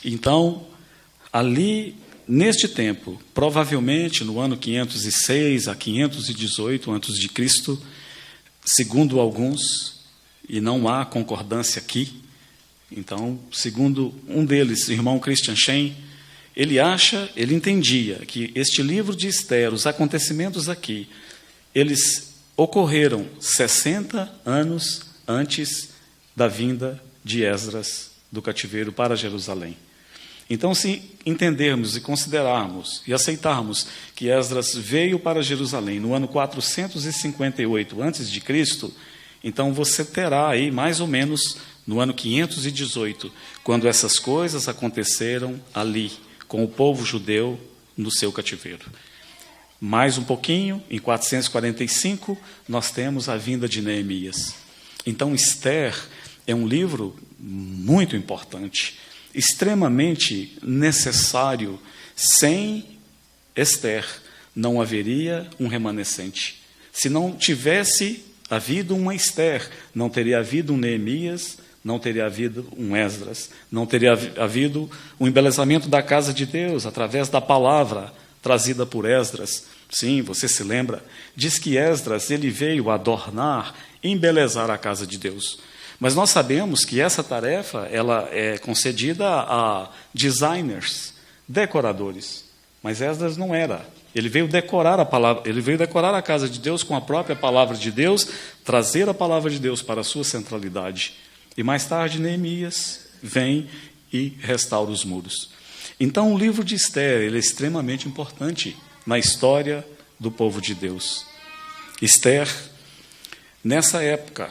Então, ali, neste tempo, provavelmente no ano 506 a 518 a.C., segundo alguns, e não há concordância aqui, então, segundo um deles, o irmão Christian Shen, ele entendia que este livro de Esther, os acontecimentos aqui, eles ocorreram 60 anos antes da vinda de Esdras do cativeiro para Jerusalém. Então, se entendermos e considerarmos e aceitarmos que Esdras veio para Jerusalém no ano 458 a.C., então você terá aí mais ou menos no ano 518, quando essas coisas aconteceram ali, com o povo judeu no seu cativeiro. Mais um pouquinho, em 445, nós temos a vinda de Neemias. Então, Esther é um livro muito importante, extremamente necessário. Sem Esther, não haveria um remanescente. Se não tivesse havido uma Esther, não teria havido um Neemias, não teria havido um Esdras, não teria havido o embelezamento da casa de Deus através da palavra trazida por Esdras. Sim, você se lembra, diz que Esdras ele veio adornar, embelezar a casa de Deus. Mas nós sabemos que essa tarefa ela é concedida a designers, decoradores. Mas Esdras não era. Ele veio decorar a palavra, ele veio decorar a casa de Deus com a própria palavra de Deus, trazer a palavra de Deus para a sua centralidade. E mais tarde Neemias vem e restaura os muros. Então o livro de Esther ele é extremamente importante na história do povo de Deus. Esther, nessa época,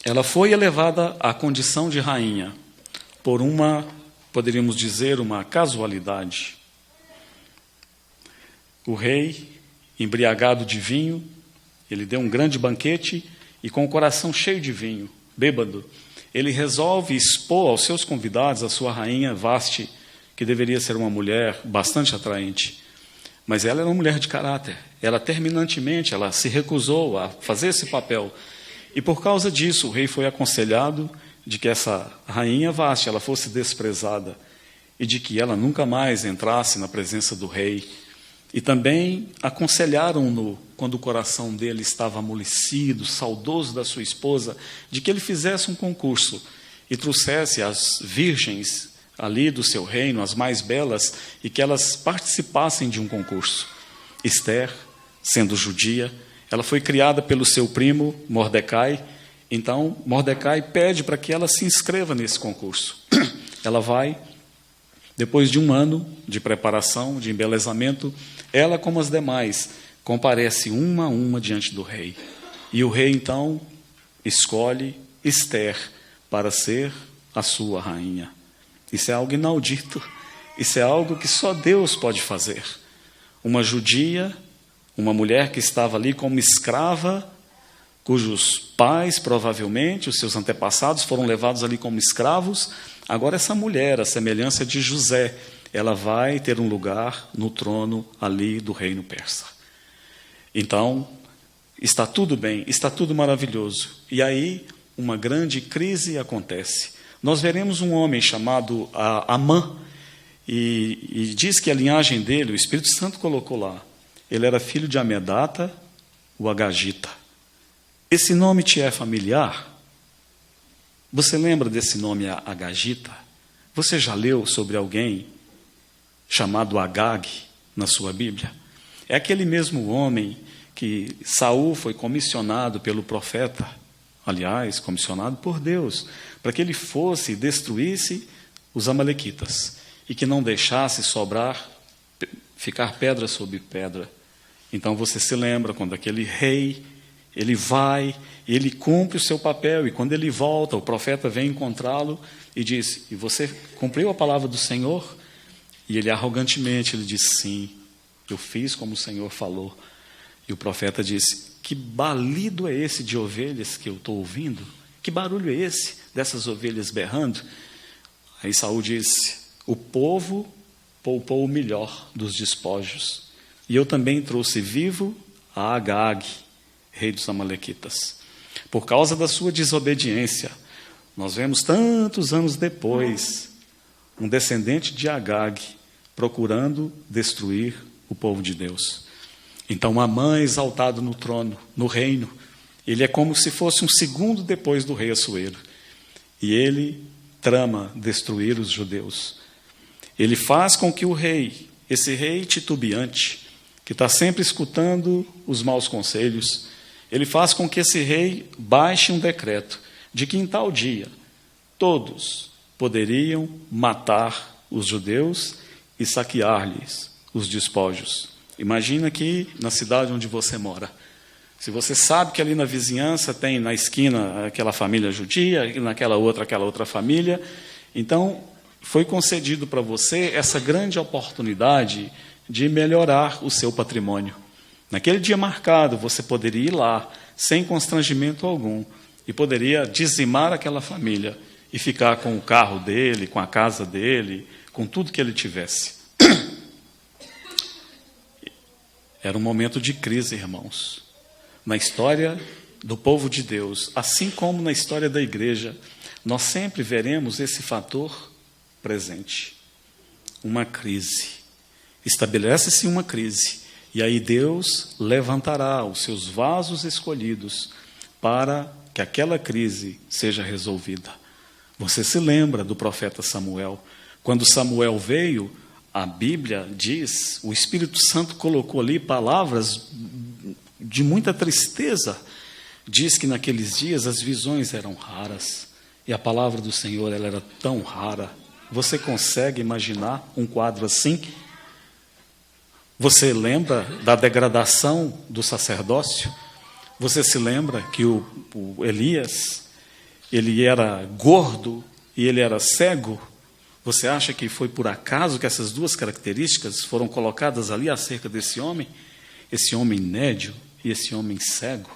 ela foi elevada à condição de rainha por poderíamos dizer, uma casualidade. O rei, embriagado de vinho, ele deu um grande banquete e com o coração cheio de vinho, bêbado, ele resolve expor aos seus convidados a sua rainha Vasti, que deveria ser uma mulher bastante atraente. Mas ela era uma mulher de caráter. Ela terminantemente, ela se recusou a fazer esse papel. E por causa disso, o rei foi aconselhado de que essa rainha Vasti ela fosse desprezada e de que ela nunca mais entrasse na presença do rei. E também aconselharam-no, quando o coração dele estava amolecido, saudoso da sua esposa, de que ele fizesse um concurso e trouxesse as virgens ali do seu reino, as mais belas, e que elas participassem de um concurso. Esther, sendo judia, ela foi criada pelo seu primo Mordecai. Então, Mordecai pede para que ela se inscreva nesse concurso. Ela vai, depois de um ano de preparação, de embelezamento, ela, como as demais, comparece uma a uma diante do rei. E o rei, então, escolhe Esther para ser a sua rainha. Isso é algo inaudito. Isso é algo que só Deus pode fazer. Uma judia, uma mulher que estava ali como escrava, cujos pais, provavelmente, os seus antepassados, foram levados ali como escravos. Agora essa mulher, a semelhança de José, ela vai ter um lugar no trono ali do reino persa. Então, está tudo bem, está tudo maravilhoso. E aí, uma grande crise acontece. Nós veremos um homem chamado Amã, e diz que a linhagem dele, o Espírito Santo colocou lá, ele era filho de Amedata, o Agagita. Esse nome te é familiar? Você lembra desse nome Agagita? Você já leu sobre alguém chamado Agag na sua Bíblia? É aquele mesmo homem que Saul foi comissionado pelo profeta, aliás, comissionado por Deus, para que ele fosse e destruísse os amalequitas e que não deixasse ficar pedra sobre pedra. Então você se lembra quando aquele rei, ele vai, ele cumpre o seu papel, e quando ele volta, o profeta vem encontrá-lo e diz: e você cumpriu a palavra do Senhor? E ele arrogantemente ele diz: sim, eu fiz como o Senhor falou. E o profeta disse: que balido é esse de ovelhas que eu estou ouvindo? Que barulho é esse dessas ovelhas berrando? Aí Saul disse: o povo poupou o melhor dos despojos, e eu também trouxe vivo a Agag, rei dos amalequitas. Por causa da sua desobediência, nós vemos tantos anos depois um descendente de Agag, procurando destruir o povo de Deus. Então, Amã é exaltado no trono, no reino. Ele é como se fosse um segundo depois do rei Assuero. E ele trama destruir os judeus. Ele faz com que o rei, esse rei titubeante, que está sempre escutando os maus conselhos, ele faz com que esse rei baixe um decreto de que em tal dia todos poderiam matar os judeus e saquear-lhes os despojos. Imagina que na cidade onde você mora, se você sabe que ali na vizinhança tem na esquina aquela família judia, e naquela outra, aquela outra família, então foi concedido para você essa grande oportunidade de melhorar o seu patrimônio. Naquele dia marcado, você poderia ir lá, sem constrangimento algum, e poderia dizimar aquela família e ficar com o carro dele, com a casa dele, com tudo que ele tivesse. Era um momento de crise, irmãos. Na história do povo de Deus, assim como na história da igreja, nós sempre veremos esse fator presente. Uma crise. Estabelece-se uma crise. E aí Deus levantará os seus vasos escolhidos para que aquela crise seja resolvida. Você se lembra do profeta Samuel? Quando Samuel veio, a Bíblia diz, o Espírito Santo colocou ali palavras de muita tristeza. Diz que naqueles dias as visões eram raras. E a palavra do Senhor ela era tão rara. Você consegue imaginar um quadro assim? Você lembra da degradação do sacerdócio? Você se lembra que o Elias, ele era gordo e ele era cego? Você acha que foi por acaso que essas duas características foram colocadas ali acerca desse homem? Esse homem nédio e esse homem cego,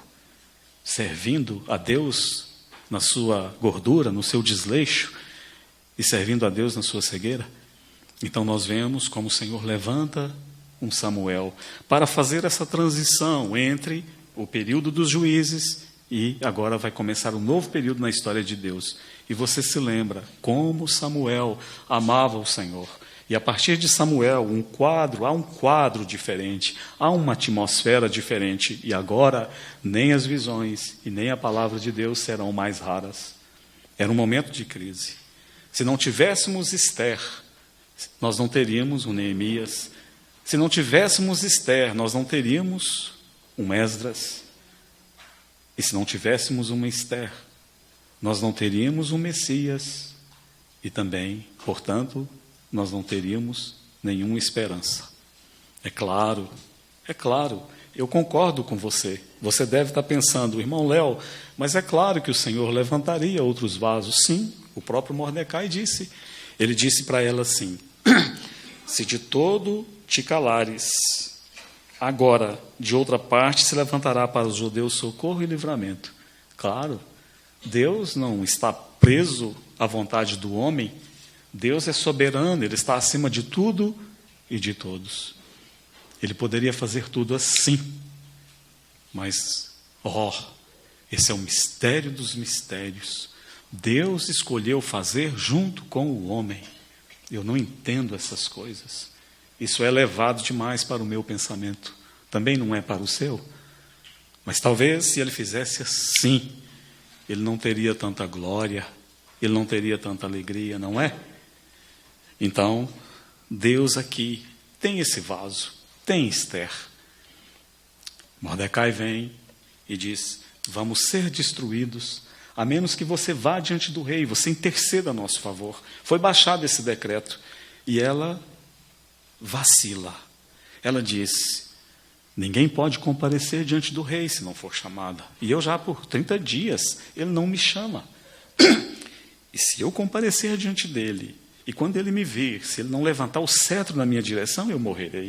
servindo a Deus na sua gordura, no seu desleixo, e servindo a Deus na sua cegueira? Então nós vemos como o Senhor levanta um Samuel para fazer essa transição entre o período dos juízes e agora vai começar um novo período na história de Deus. E você se lembra como Samuel amava o Senhor. E a partir de Samuel, há um quadro diferente, há uma atmosfera diferente. E agora, nem as visões e nem a palavra de Deus serão mais raras. Era um momento de crise. Se não tivéssemos Esther, nós não teríamos um Neemias. Se não tivéssemos Esther, nós não teríamos um Esdras. E se não tivéssemos uma Esther, nós não teríamos um Messias. E também, portanto, nós não teríamos nenhuma esperança. É claro, eu concordo com você. Você deve estar pensando, irmão Léo, mas é claro que o Senhor levantaria outros vasos. Sim, o próprio Mordecai disse. Ele disse para ela assim, se de todo te calares, agora, de outra parte, se levantará para os judeus socorro e livramento. Claro, Deus não está preso à vontade do homem. Deus é soberano, Ele está acima de tudo e de todos. Ele poderia fazer tudo assim. Mas, esse é o mistério dos mistérios. Deus escolheu fazer junto com o homem. Eu não entendo essas coisas. Isso é elevado demais para o meu pensamento. Também não é para o seu. Mas talvez se Ele fizesse assim, Ele não teria tanta glória, Ele não teria tanta alegria, não é? Então, Deus aqui tem esse vaso, tem Esther. Mordecai vem e diz, vamos ser destruídos, a menos que você vá diante do rei, você interceda a nosso favor. Foi baixado esse decreto. E ela vacila. Ela diz, ninguém pode comparecer diante do rei se não for chamada. E eu já por 30 dias, ele não me chama. E se eu comparecer diante dele, e quando ele me vir, se ele não levantar o cetro na minha direção, eu morrerei.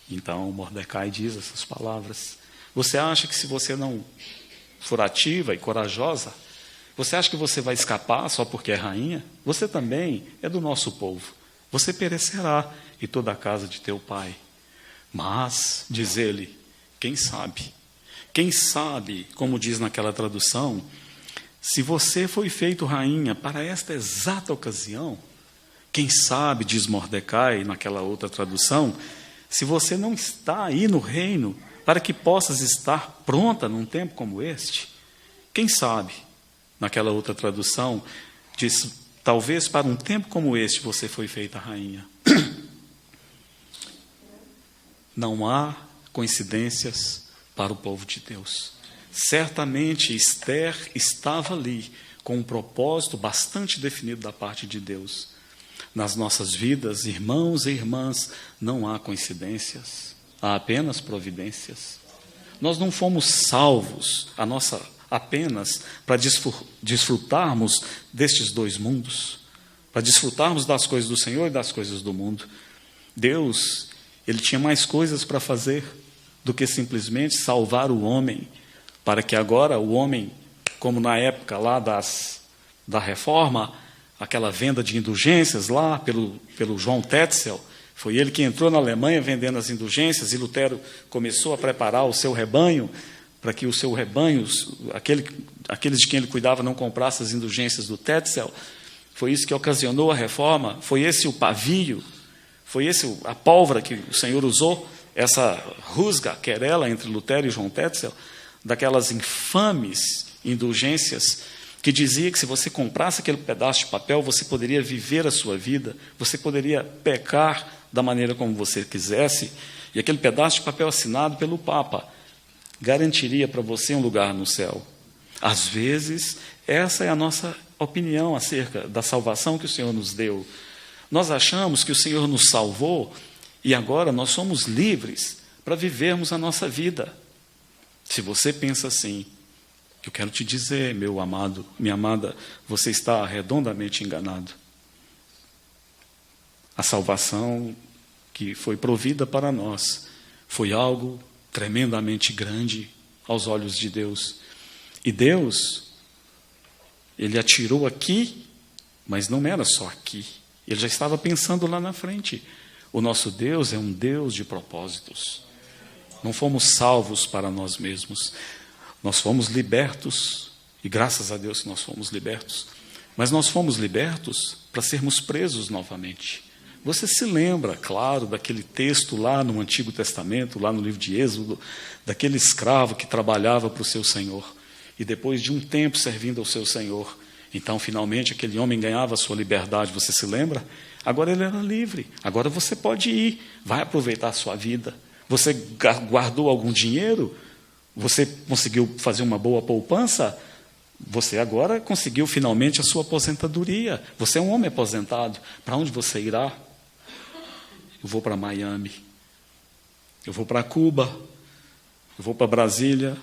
Então, Mordecai diz essas palavras. Você acha que se você não for ativa e corajosa, você acha que você vai escapar só porque é rainha? Você também é do nosso povo. Você perecerá e toda a casa de teu pai. Mas, diz ele, quem sabe, como diz naquela tradução, se você foi feito rainha para esta exata ocasião, Quem sabe, diz Mordecai, naquela outra tradução, se você não está aí no reino, para que possas estar pronta num tempo como este. Quem sabe, naquela outra tradução, diz, talvez para um tempo como este você foi feita rainha. Não há coincidências para o povo de Deus. Certamente Esther estava ali com um propósito bastante definido da parte de Deus. Nas nossas vidas, irmãos e irmãs, não há coincidências, há apenas providências. Nós não fomos salvos apenas para desfrutarmos destes dois mundos, para desfrutarmos das coisas do Senhor e das coisas do mundo. Deus, Ele tinha mais coisas para fazer do que simplesmente salvar o homem, para que agora o homem, como na época lá da Reforma, aquela venda de indulgências lá pelo João Tetzel, foi ele que entrou na Alemanha vendendo as indulgências, e Lutero começou a preparar o seu rebanho, para que o seu rebanho, aqueles de quem ele cuidava, não comprassem as indulgências do Tetzel. Foi isso que ocasionou a Reforma, foi esse o pavio, foi esse a pólvora que o Senhor usou, essa rusga, querela entre Lutero e João Tetzel, daquelas infames indulgências que dizia que se você comprasse aquele pedaço de papel, você poderia viver a sua vida, você poderia pecar da maneira como você quisesse, e aquele pedaço de papel assinado pelo Papa garantiria para você um lugar no céu. Às vezes, essa é a nossa opinião acerca da salvação que o Senhor nos deu. Nós achamos que o Senhor nos salvou e agora nós somos livres para vivermos a nossa vida. Se você pensa assim, eu quero te dizer, meu amado, minha amada, você está redondamente enganado. A salvação que foi provida para nós foi algo tremendamente grande aos olhos de Deus. E Deus, Ele atirou aqui, mas não era só aqui. Ele já estava pensando lá na frente. O nosso Deus é um Deus de propósitos. Não fomos salvos para nós mesmos. Nós fomos libertos, e graças a Deus que nós fomos libertos. Mas nós fomos libertos para sermos presos novamente. Você se lembra, claro, daquele texto lá no Antigo Testamento, lá no livro de Êxodo, daquele escravo que trabalhava para o seu senhor, e depois de um tempo servindo ao seu senhor, então finalmente aquele homem ganhava a sua liberdade, você se lembra? Agora ele era livre, agora você pode ir, vai aproveitar a sua vida. Você guardou algum dinheiro? Você conseguiu fazer uma boa poupança? Você agora conseguiu finalmente a sua aposentadoria. Você é um homem aposentado. Para onde você irá? Eu vou para Miami. Eu vou para Cuba. Eu vou para Brasília.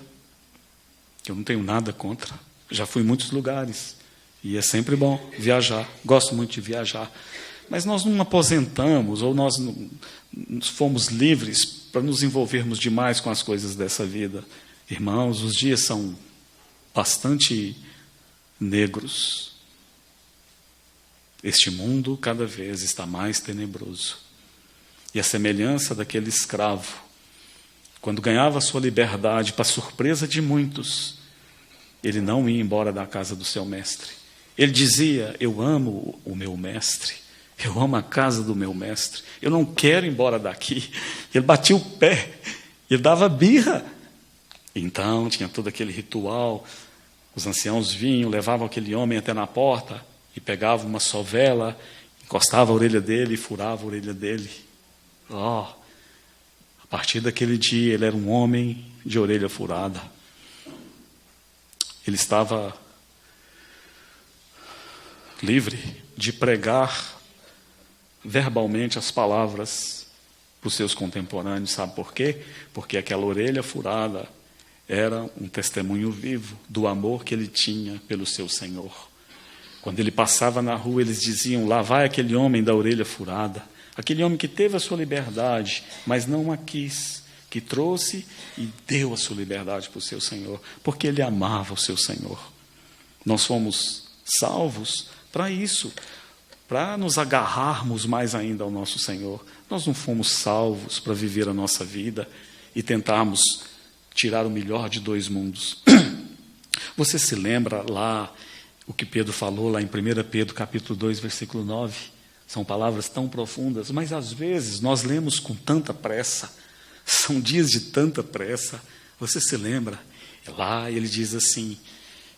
Eu não tenho nada contra. Já fui em muitos lugares. E é sempre bom viajar. Gosto muito de viajar. Mas nós não aposentamos, ou nós não fomos livres para nos envolvermos demais com as coisas dessa vida. Irmãos, os dias são bastante negros. Este mundo cada vez está mais tenebroso. E a semelhança daquele escravo, quando ganhava a sua liberdade, para surpresa de muitos, ele não ia embora da casa do seu mestre. Ele dizia, eu amo o meu mestre, eu amo a casa do meu mestre, eu não quero ir embora daqui. Ele batia o pé, ele dava birra. Então tinha todo aquele ritual, os anciãos vinham, levavam aquele homem até na porta e pegavam uma sovela, encostava a orelha dele e furava a orelha dele. A partir daquele dia ele era um homem de orelha furada. Ele estava livre de pregar verbalmente as palavras para os seus contemporâneos. Sabe por quê? Porque aquela orelha furada era um testemunho vivo do amor que ele tinha pelo seu Senhor. Quando ele passava na rua, eles diziam, lá vai aquele homem da orelha furada, aquele homem que teve a sua liberdade, mas não a quis, que trouxe e deu a sua liberdade para o seu Senhor, porque ele amava o seu Senhor. Nós fomos salvos para isso, para nos agarrarmos mais ainda ao nosso Senhor. Nós não fomos salvos para viver a nossa vida e tentarmos tirar o melhor de dois mundos. Você se lembra lá o que Pedro falou lá em 1 Pedro capítulo 2, versículo 9? São palavras tão profundas, mas às vezes nós lemos com tanta pressa. São dias de tanta pressa. Você se lembra? Lá ele diz assim,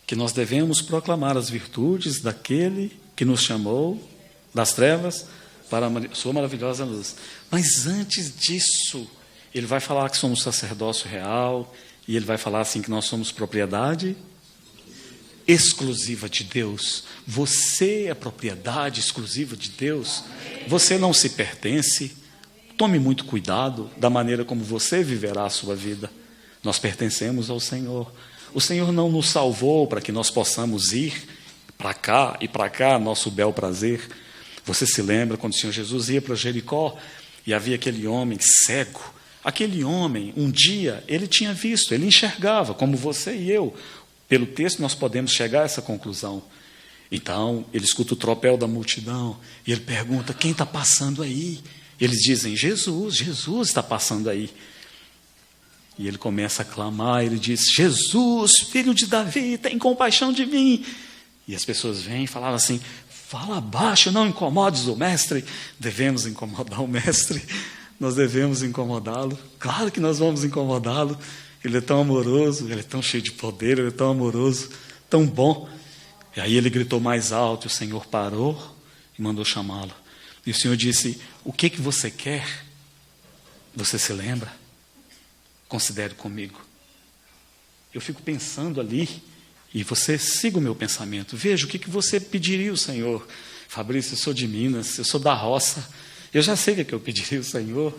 que nós devemos proclamar as virtudes daquele que nos chamou das trevas para a sua maravilhosa luz. Mas antes disso, ele vai falar que somos sacerdócio real, e ele vai falar assim que nós somos propriedade exclusiva de Deus. Você é propriedade exclusiva de Deus. Você não se pertence. Tome muito cuidado da maneira como você viverá a sua vida. Nós pertencemos ao Senhor. O Senhor não nos salvou para que nós possamos ir para cá e para cá, nosso bel prazer. Você se lembra quando o Senhor Jesus ia para Jericó e havia aquele homem cego? Aquele homem, um dia, ele tinha visto, ele enxergava, como você e eu. Pelo texto nós podemos chegar a essa conclusão. Então, ele escuta o tropel da multidão e ele pergunta, quem está passando aí? Eles dizem, Jesus, Jesus está passando aí. E ele começa a clamar, ele diz, Jesus, filho de Davi, tem compaixão de mim. E as pessoas vêm e falavam assim, fala baixo, não incomodes o mestre. Devemos incomodar o mestre, nós devemos incomodá-lo. Claro que nós vamos incomodá-lo. Ele é tão amoroso, ele é tão cheio de poder, ele é tão amoroso, tão bom. E aí ele gritou mais alto, e o Senhor parou e mandou chamá-lo. E o Senhor disse, o que você quer? Você se lembra? Considere comigo. Eu fico pensando ali, e você siga o meu pensamento. Veja o que você pediria ao Senhor. Fabrício, eu sou de Minas, eu sou da roça. Eu já sei o que eu pediria ao Senhor,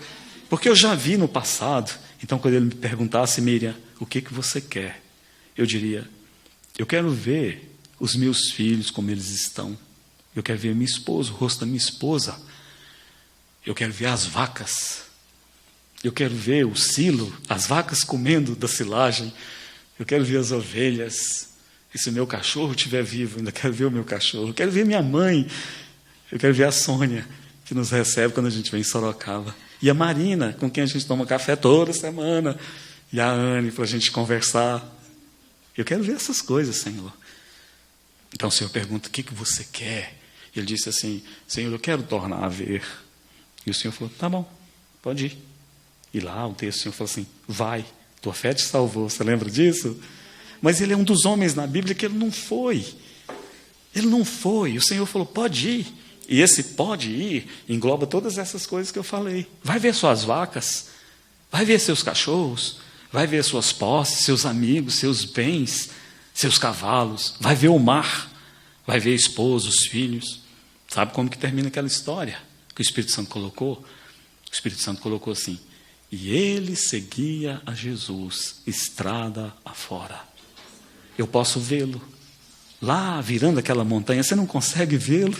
porque eu já vi no passado. Então, quando ele me perguntasse, Miriam, o que você quer? Eu diria, eu quero ver os meus filhos como eles estão. Eu quero ver minha esposa, o rosto da minha esposa. Eu quero ver as vacas. Eu quero ver o silo, as vacas comendo da silagem. Eu quero ver as ovelhas. E se o meu cachorro estiver vivo, ainda quero ver o meu cachorro. Eu quero ver minha mãe. Eu quero ver a Sônia, que nos recebe quando a gente vem em Sorocaba. E a Marina, com quem a gente toma café toda semana. E a Anne, para a gente conversar. Eu quero ver essas coisas, Senhor. Então o Senhor pergunta, o que você quer? E ele disse assim, Senhor, eu quero tornar a ver. E o Senhor falou, tá bom, pode ir. E lá o texto, o Senhor falou assim, vai, tua fé te salvou. Você lembra disso? Mas ele é um dos homens na Bíblia que ele não foi. Ele não foi. O Senhor falou, pode ir. E esse pode ir engloba todas essas coisas que eu falei. Vai ver suas vacas, vai ver seus cachorros, vai ver suas posses, seus amigos, seus bens, seus cavalos, vai ver o mar, vai ver a esposa, os filhos. Sabe como que termina aquela história que o Espírito Santo colocou? O Espírito Santo colocou assim, e ele seguia a Jesus, estrada afora. Eu posso vê-lo, lá virando aquela montanha, você não consegue vê-lo?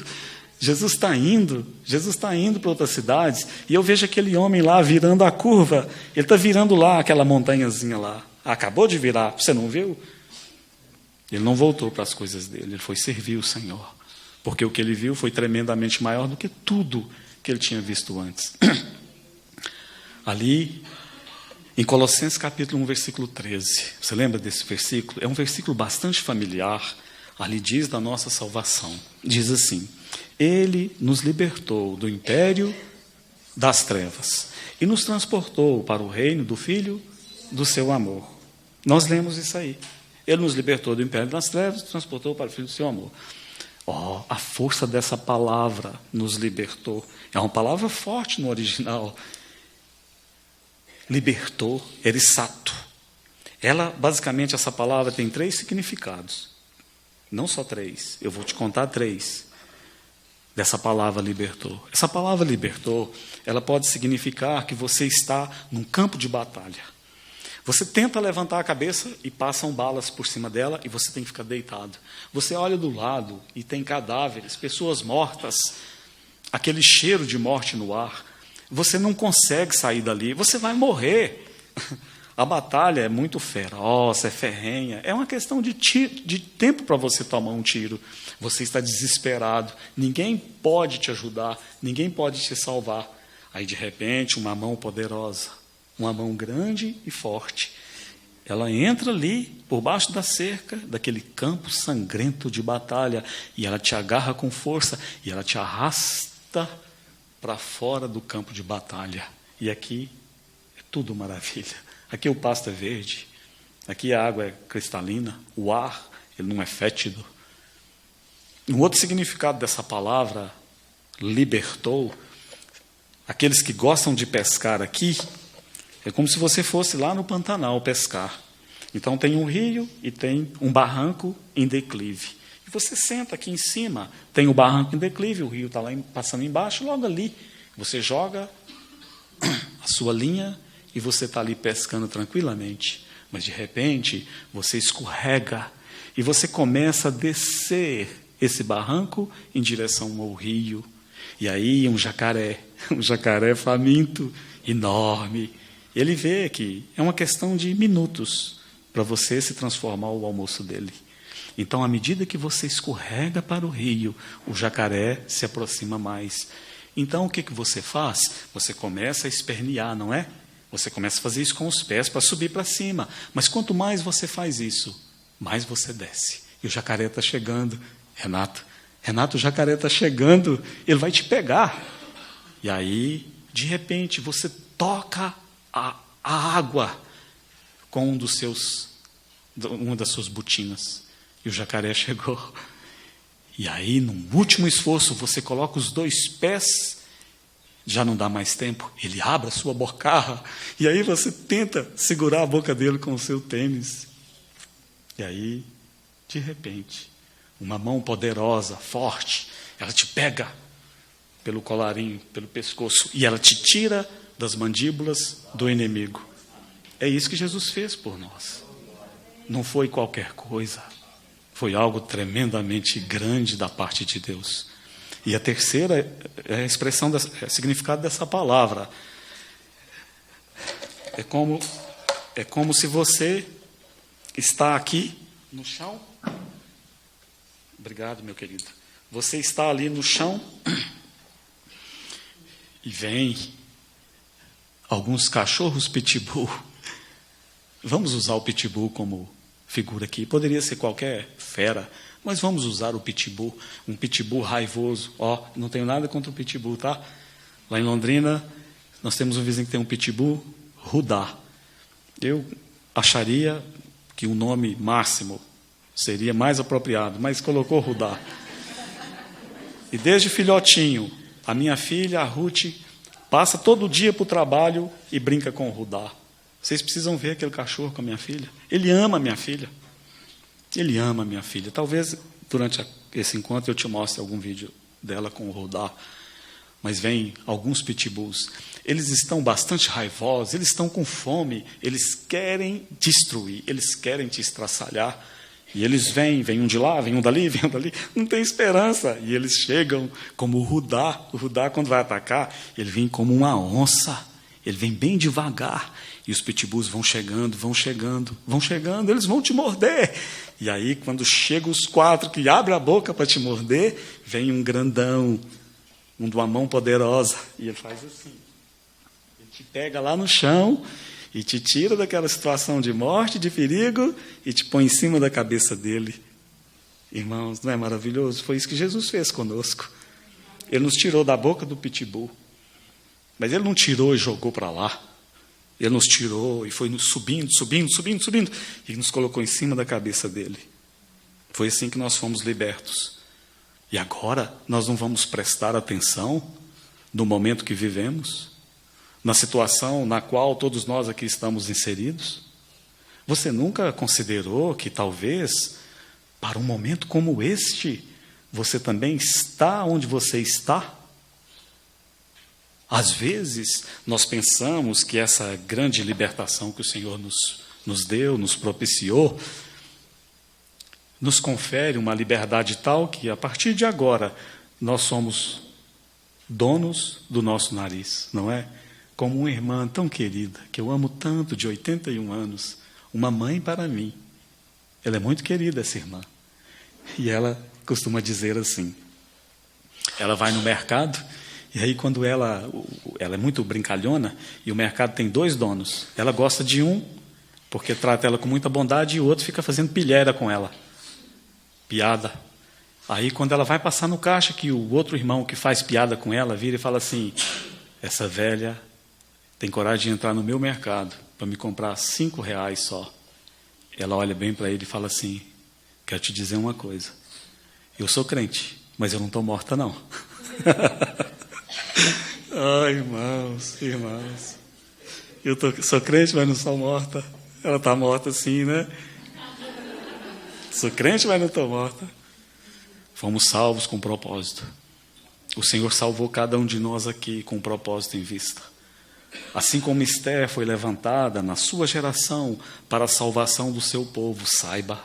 Jesus está indo para outras cidades, e eu vejo aquele homem lá virando a curva, ele está virando lá aquela montanhazinha lá, acabou de virar, você não viu? Ele não voltou para as coisas dele, ele foi servir o Senhor, porque o que ele viu foi tremendamente maior do que tudo que ele tinha visto antes. Ali, em Colossenses capítulo 1, versículo 13, você lembra desse versículo? É um versículo bastante familiar, ali diz da nossa salvação, diz assim, ele nos libertou do império das trevas e nos transportou para o reino do Filho do seu amor. Nós lemos isso aí. Ele nos libertou do império das trevas e nos transportou para o Filho do seu amor. Oh, a força dessa palavra nos libertou. É uma palavra forte no original. Libertou, erissato. Ela, basicamente, essa palavra tem 3 significados. Não só 3, eu vou te contar 3. Dessa palavra libertou. Essa palavra libertou, ela pode significar que você está num campo de batalha. Você tenta levantar a cabeça e passam balas por cima dela e você tem que ficar deitado. Você olha do lado e tem cadáveres, pessoas mortas, aquele cheiro de morte no ar. Você não consegue sair dali, você vai morrer. A batalha é muito feroz, é ferrenha. É uma questão de tempo para você tomar um tiro. Você está desesperado. Ninguém pode te ajudar. Ninguém pode te salvar. Aí, de repente, uma mão poderosa, uma mão grande e forte, ela entra ali, por baixo da cerca, daquele campo sangrento de batalha, e ela te agarra com força, e ela te arrasta porta para fora do campo de batalha. E aqui é tudo maravilha. Aqui o pasto é verde, aqui a água é cristalina, o ar ele não é fétido. Um outro significado dessa palavra, libertou, aqueles que gostam de pescar aqui, é como se você fosse lá no Pantanal pescar. Então tem um rio e tem um barranco em declive. E você senta aqui em cima, tem o barranco em declive, o rio está lá passando embaixo, logo ali você joga a sua linha e você está ali pescando tranquilamente. Mas de repente você escorrega e você começa a descer esse barranco em direção ao rio. E aí um jacaré faminto, enorme, ele vê que é uma questão de minutos para você se transformar o almoço dele. Então, à medida que você escorrega para o rio, o jacaré se aproxima mais. Então, o que você faz? Você começa a espernear, não é? Você começa a fazer isso com os pés para subir para cima. Mas quanto mais você faz isso, mais você desce. E o jacaré está chegando. Renato, o jacaré está chegando, ele vai te pegar. E aí, de repente, você toca a água com uma das suas botinas. E o jacaré chegou. E aí, num último esforço, você coloca os 2 pés, já não dá mais tempo, ele abre a sua bocarra, e aí você tenta segurar a boca dele com o seu tênis. E aí, de repente, uma mão poderosa, forte, ela te pega pelo colarinho, pelo pescoço, e ela te tira das mandíbulas do inimigo. É isso que Jesus fez por nós. Não foi qualquer coisa. Foi algo tremendamente grande da parte de Deus. E a terceira é a expressão, é o significado dessa palavra. É como se você está aqui no chão. Obrigado, meu querido. Você está ali no chão e vem alguns cachorros pitbull. Vamos usar o pitbull como figura aqui. Poderia ser qualquer fera, mas vamos usar o pitbull, um pitbull raivoso. Não tenho nada contra o pitbull, tá? Lá em Londrina, nós temos um vizinho que tem um pitbull, Rudá. Eu acharia que o nome máximo seria mais apropriado, mas colocou Rudá. E desde filhotinho, a minha filha, a Ruth, passa todo dia para o trabalho e brinca com o Rudá. Vocês precisam ver aquele cachorro com a minha filha. Ele ama a minha filha. Ele ama a minha filha. Talvez durante esse encontro eu te mostre algum vídeo dela com o Rudá. Mas vem alguns pitbulls. Eles estão bastante raivosos, eles estão com fome, eles querem destruir, eles querem te estraçalhar. E eles vêm um de lá, vem um dali, não tem esperança. E eles chegam como o Rudá. O Rudá, quando vai atacar, ele vem como uma onça. Ele vem bem devagar. E os pitbulls vão chegando, eles vão te morder. E aí, quando chegam os 4 que abrem a boca para te morder, vem um grandão, um de uma mão poderosa. E ele faz assim. Ele te pega lá no chão e te tira daquela situação de morte, de perigo, e te põe em cima da cabeça dele. Irmãos, não é maravilhoso? Foi isso que Jesus fez conosco. Ele nos tirou da boca do pitbull. Mas ele não tirou e jogou para lá. Ele nos tirou e foi nos subindo, e nos colocou em cima da cabeça dele. Foi assim que nós fomos libertos. E agora nós não vamos prestar atenção no momento que vivemos, na situação na qual todos nós aqui estamos inseridos? Você nunca considerou que talvez, para um momento como este, você também está onde você está? Às vezes, nós pensamos que essa grande libertação que o Senhor nos deu, nos propiciou, nos confere uma liberdade tal que, a partir de agora, nós somos donos do nosso nariz, não é? Como uma irmã tão querida, que eu amo tanto, de 81 anos, uma mãe para mim. Ela é muito querida, essa irmã. E ela costuma dizer assim, ela vai no mercado, e aí quando ela é muito brincalhona, e o mercado tem 2 donos, ela gosta de um, porque trata ela com muita bondade, e o outro fica fazendo pilheira com ela. Piada. Aí, quando ela vai passar no caixa, que o outro irmão que faz piada com ela vira e fala assim: essa velha tem coragem de entrar no meu mercado para me comprar R$ 5 só. Ela olha bem para ele e fala assim: quero te dizer uma coisa, eu sou crente, mas eu não estou morta não. Ai, irmãos, sou crente, mas não sou morta. Ela está morta sim, né? Sou crente, mas não estou morta. Fomos salvos com propósito. O Senhor salvou cada um de nós aqui com um propósito em vista. Assim como Esther foi levantada na sua geração para a salvação do seu povo, saiba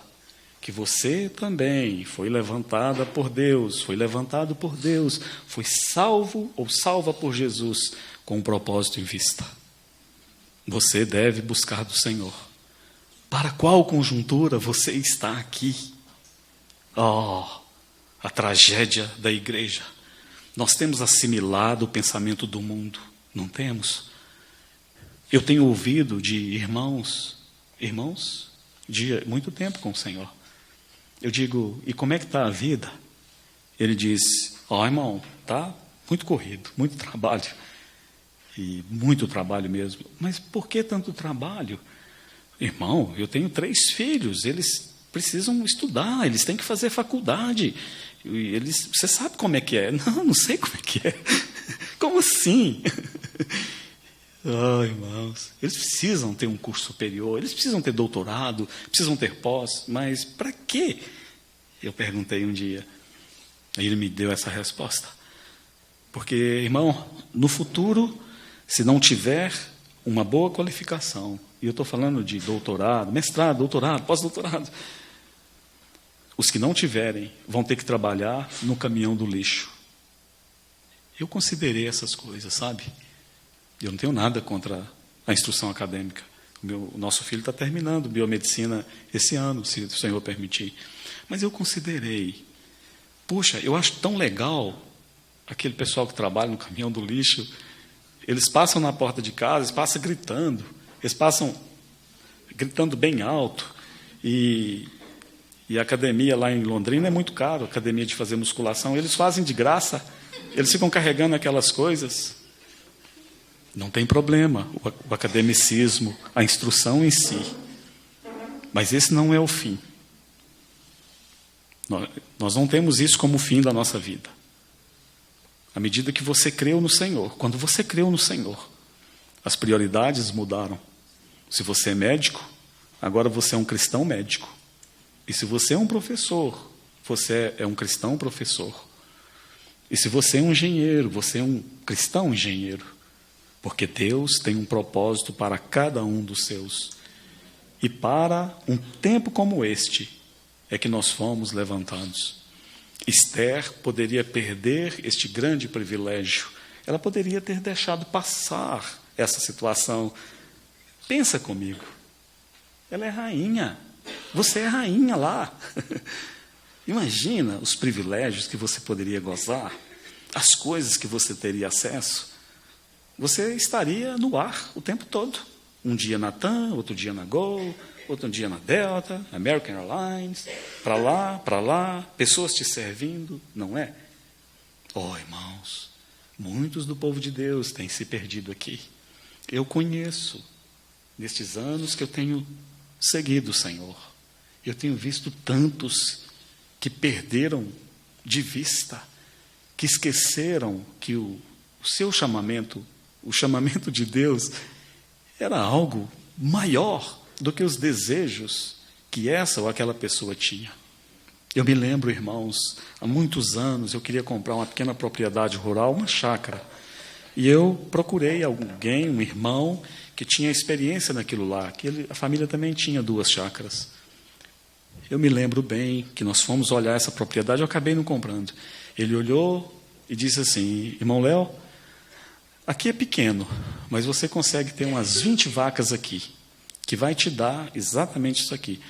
que você também foi levantada por Deus, foi levantado por Deus, foi salvo ou salva por Jesus com um propósito em vista. Você deve buscar do Senhor. Para qual conjuntura você está aqui? A tragédia da igreja. Nós temos assimilado o pensamento do mundo, não temos? Eu tenho ouvido de irmãos de muito tempo com o Senhor. Eu digo: e como é que está a vida? Ele diz: irmão, está muito corrido, muito trabalho. E muito trabalho mesmo. Mas por que tanto trabalho? Irmão, eu tenho 3 filhos, eles precisam estudar, eles têm que fazer faculdade. Você sabe como é que é? Não sei como é que é. Como assim? Irmãos, eles precisam ter um curso superior, eles precisam ter doutorado, precisam ter pós, mas para quê? Eu perguntei um dia. Aí ele me deu essa resposta. Porque, irmão, no futuro, se não tiver uma boa qualificação, e eu estou falando de doutorado, mestrado, doutorado, pós-doutorado, os que não tiverem vão ter que trabalhar no caminhão do lixo. Eu considerei essas coisas, sabe? Eu não tenho nada contra a instrução acadêmica. O nosso filho está terminando biomedicina esse ano, se o Senhor permitir. Mas eu considerei, puxa, eu acho tão legal aquele pessoal que trabalha no caminhão do lixo. Eles passam na porta de casa, eles passam gritando. Eles passam gritando bem alto. E a academia lá em Londrina é muito caro, a academia de fazer musculação. Eles fazem de graça. Eles ficam carregando aquelas coisas. Não tem problema o academicismo, a instrução em si. Mas esse não é o fim. Nós não temos isso como o fim da nossa vida. À medida que você creu no Senhor, quando você creu no Senhor, as prioridades mudaram. Se você é médico, agora você é um cristão médico. E se você é um professor, você é um cristão professor. E se você é um engenheiro, você é um cristão engenheiro. Porque Deus tem um propósito para cada um dos seus. E para um tempo como este, é que nós fomos levantados. Esther poderia perder este grande privilégio. Ela poderia ter deixado passar essa situação. Pensa comigo. Ela é rainha. Você é rainha lá. Imagina os privilégios que você poderia gozar, as coisas que você teria acesso. Você estaria no ar o tempo todo. Um dia na TAM, outro dia na Gol, outro dia na Delta, American Airlines, para lá, pessoas te servindo, não é? Irmãos, muitos do povo de Deus têm se perdido aqui. Eu conheço, nestes anos que eu tenho seguido o Senhor, eu tenho visto tantos que perderam de vista, que esqueceram que o seu chamamento, o chamamento de Deus, era algo maior do que os desejos que essa ou aquela pessoa tinha. Eu me lembro, irmãos, há muitos anos eu queria comprar uma pequena propriedade rural, uma chácara. E eu procurei alguém, um irmão, que tinha experiência naquilo lá, que a família também tinha 2 chácaras. Eu me lembro bem que nós fomos olhar essa propriedade, eu acabei não comprando. Ele olhou e disse assim: irmão Léo, aqui é pequeno, mas você consegue ter umas 20 vacas aqui, que vai te dar exatamente isso aqui.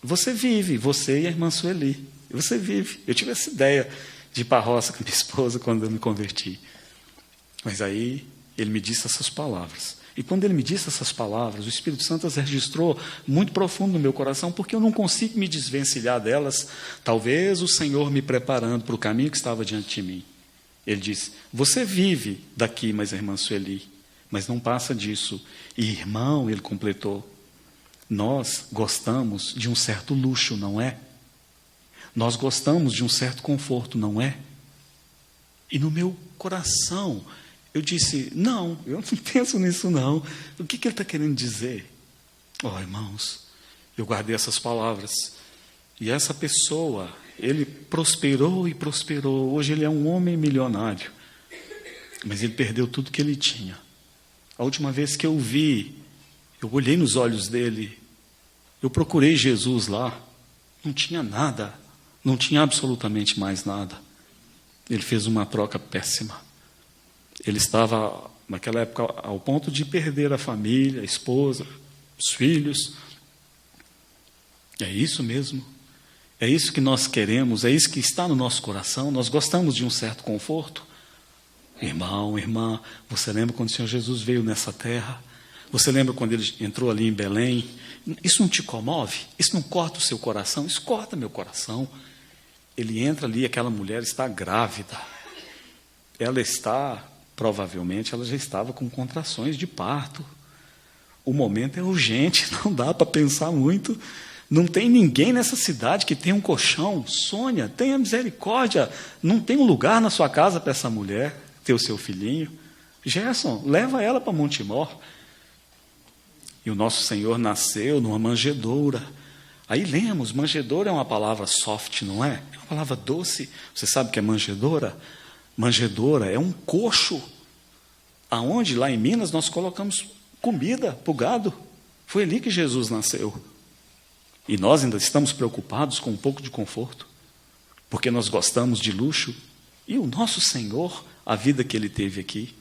Você vive, você e a irmã Sueli, você vive. Eu tive essa ideia de ir para a roça com minha esposa quando eu me converti. Mas aí ele me disse essas palavras: E quando ele me disse essas palavras, o Espírito Santo as registrou muito profundo no meu coração, porque eu não consigo me desvencilhar delas, talvez o Senhor me preparando para o caminho que estava diante de mim. Ele disse, você vive daqui, mas a irmã Sueli, mas não passa disso. E irmão, ele completou, nós gostamos de um certo luxo, não é? Nós gostamos de um certo conforto, não é? E no meu coração, eu disse, não, eu não penso nisso não. O que ele está querendo dizer? Oh, irmãos, eu guardei essas palavras. E essa pessoa, ele prosperou e prosperou. Hoje ele é um homem milionário. Mas ele perdeu tudo que ele tinha. A última vez que eu vi, eu olhei nos olhos dele, eu procurei Jesus lá, não tinha nada, não tinha absolutamente mais nada. Ele fez uma troca péssima. Ele estava, naquela época, ao ponto de perder a família, a esposa, os filhos. É isso mesmo. É isso que nós queremos, é isso que está no nosso coração. Nós gostamos de um certo conforto. Irmão, irmã, você lembra quando o Senhor Jesus veio nessa terra? Você lembra quando ele entrou ali em Belém? Isso não te comove? Isso não corta o seu coração? Isso corta meu coração. Ele entra ali, aquela mulher está grávida. Ela está, provavelmente, ela já estava com contrações de parto. O momento é urgente, não dá para pensar muito. Não tem ninguém nessa cidade que tenha um colchão. Sônia, tenha misericórdia. Não tem um lugar na sua casa para essa mulher ter o seu filhinho. Gerson, leva ela para Montemor. E o nosso Senhor nasceu numa manjedoura. Aí lemos, manjedoura é uma palavra soft, não é? É uma palavra doce. Você sabe o que é manjedoura? Manjedoura é um coxo, aonde lá em Minas nós colocamos comida para o gado. Foi ali que Jesus nasceu. E nós ainda estamos preocupados com um pouco de conforto, porque nós gostamos de luxo. E o nosso Senhor, a vida que Ele teve aqui,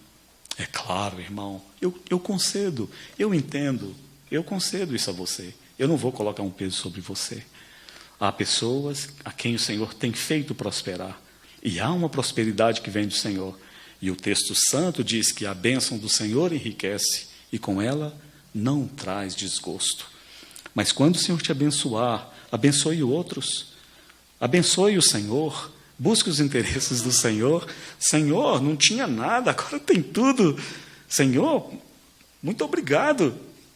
é claro, irmão, eu concedo, eu entendo, eu concedo isso a você. Eu não vou colocar um peso sobre você. Há pessoas a quem o Senhor tem feito prosperar. E há uma prosperidade que vem do Senhor. E o texto santo diz que a bênção do Senhor enriquece e com ela não traz desgosto. Mas quando o Senhor te abençoar, abençoe outros. Abençoe o Senhor. Busque os interesses do Senhor. Senhor, não tinha nada, agora tem tudo. Senhor, muito obrigado.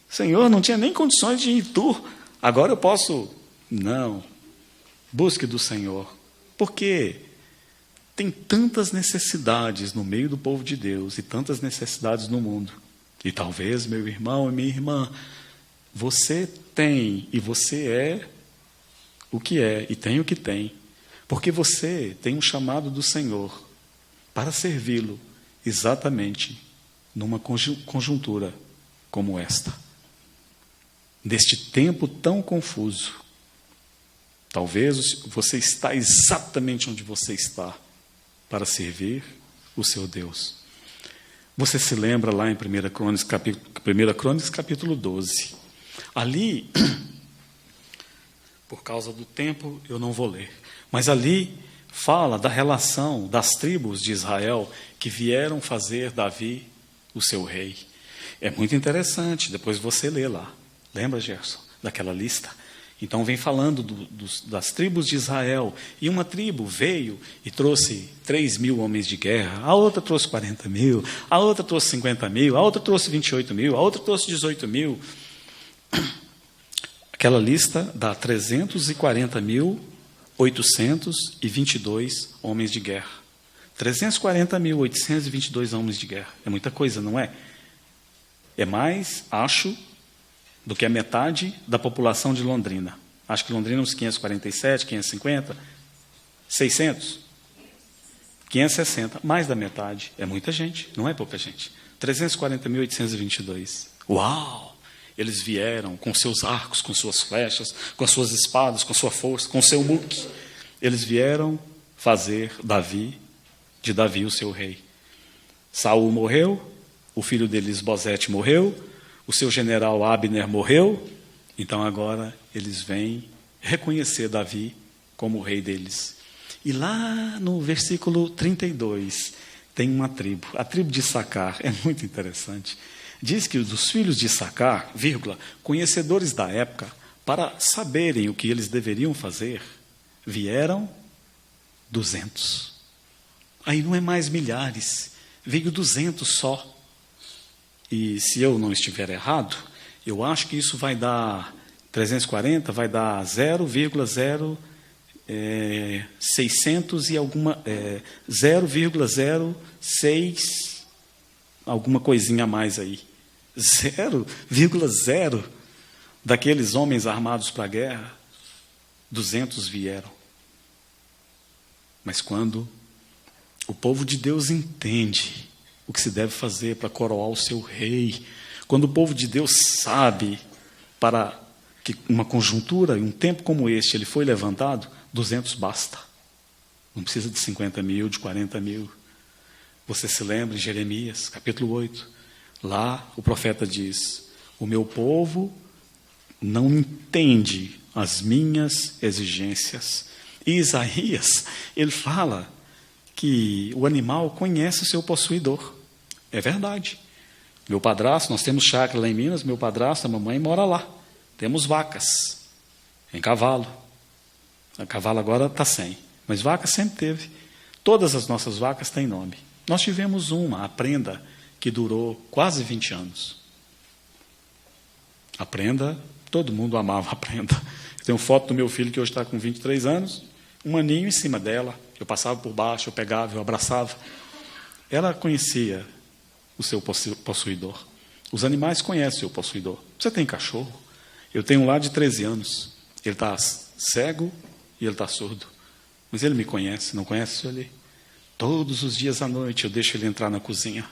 Senhor, não tinha nem condições de ir em tour. Agora eu posso... Não. Busque do Senhor. Porque tem tantas necessidades no meio do povo de Deus e tantas necessidades no mundo. E talvez, meu irmão e minha irmã, você tem e você é o que é e tem o que tem. Porque você tem um chamado do Senhor para servi-lo exatamente numa conjuntura como esta. Neste tempo tão confuso, talvez você está exatamente onde você está para servir o seu Deus. Você se lembra lá em 1 Crônicas, capítulo 12. Ali, por causa do tempo, eu não vou ler. Mas ali fala da relação das tribos de Israel que vieram fazer Davi o seu rei. É muito interessante, depois você lê lá. Lembra, Gerson, daquela lista? Então vem falando das tribos de Israel. E uma tribo veio e trouxe 3.000 homens de guerra, a outra trouxe 40.000, a outra trouxe 50.000, a outra trouxe 28.000, a outra trouxe 18.000. Aquela lista dá 340.822 homens de guerra. 340.822 homens de guerra. É muita coisa, não é? É mais, acho, do que a metade da população de Londrina. Acho que Londrina uns 547, 550, 600, 560, mais da metade. É muita gente, não é pouca gente. 340.822. Uau! Eles vieram com seus arcos, com suas flechas, com suas espadas, com sua força, com seu muque. Eles vieram fazer de Davi o seu rei. Saul morreu, o filho dele Isbosete morreu, o seu general Abner morreu, então agora eles vêm reconhecer Davi como o rei deles. E lá no versículo 32 tem uma tribo, a tribo de Issacar, é muito interessante. diz que dos filhos de Issacar, conhecedores da época, para saberem o que eles deveriam fazer, vieram 200. Aí não é mais milhares, veio 200 só. E se eu não estiver errado, eu acho que isso vai dar 340, vai dar 0,0600 e alguma 0,06 alguma coisinha a mais aí. 0,0 daqueles homens armados para a guerra, 200 vieram. Mas quando o povo de Deus entende o que se deve fazer para coroar o seu rei, quando o povo de Deus sabe para que uma conjuntura e um tempo como este ele foi levantado, 200 basta. Não precisa de 50 mil, de 40 mil. Você se lembra em Jeremias, capítulo 8, lá o profeta diz: o meu povo não entende as minhas exigências. E Isaías, ele fala que o animal conhece o seu possuidor. É verdade. Meu padrasto, nós temos chácara lá em Minas, meu padrasto, a mamãe mora lá. Temos vacas, em cavalo. A cavalo agora está sem, mas vaca sempre teve. Todas as nossas vacas têm nome. Nós tivemos uma, a Prenda, que durou quase 20 anos. A Prenda, todo mundo amava a Prenda. Eu tenho foto do meu filho que hoje está com 23 anos, um aninho em cima dela. Eu passava por baixo, eu pegava, eu abraçava. Ela conhecia o seu possuidor. Os animais conhecem o seu possuidor. Você tem cachorro? Eu tenho um lá de 13 anos. Ele está cego e ele está surdo. Mas ele me conhece, não conhece ele? Todos os dias à noite eu deixo ele entrar na cozinha.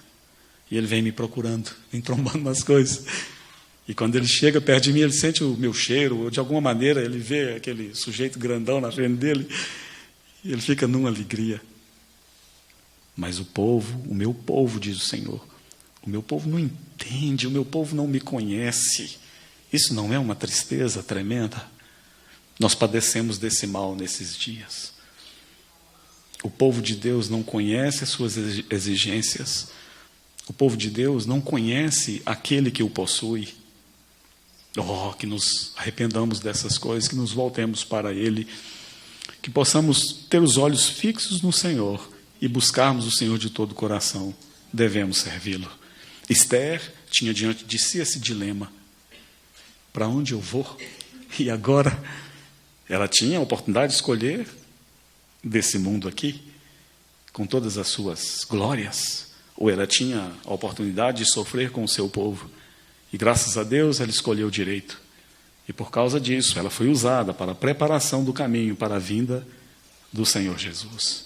E ele vem me procurando, vem trombando nas coisas. E quando ele chega perto de mim, ele sente o meu cheiro, ou de alguma maneira ele vê aquele sujeito grandão na frente dele, e ele fica numa alegria. Mas o povo, o meu povo, diz o Senhor, o meu povo não entende, o meu povo não me conhece. Isso não é uma tristeza tremenda? Nós padecemos desse mal nesses dias. O povo de Deus não conhece as suas exigências. O povo de Deus não conhece aquele que o possui. Oh, que nos arrependamos dessas coisas, que nos voltemos para Ele, que possamos ter os olhos fixos no Senhor e buscarmos o Senhor de todo o coração. Devemos servi-lo. Esther tinha diante de si esse dilema: para onde eu vou? E agora ela tinha a oportunidade de escolher desse mundo aqui, com todas as suas glórias, ou ela tinha a oportunidade de sofrer com o seu povo. E graças a Deus ela escolheu direito. E por causa disso ela foi usada para a preparação do caminho para a vinda do Senhor Jesus.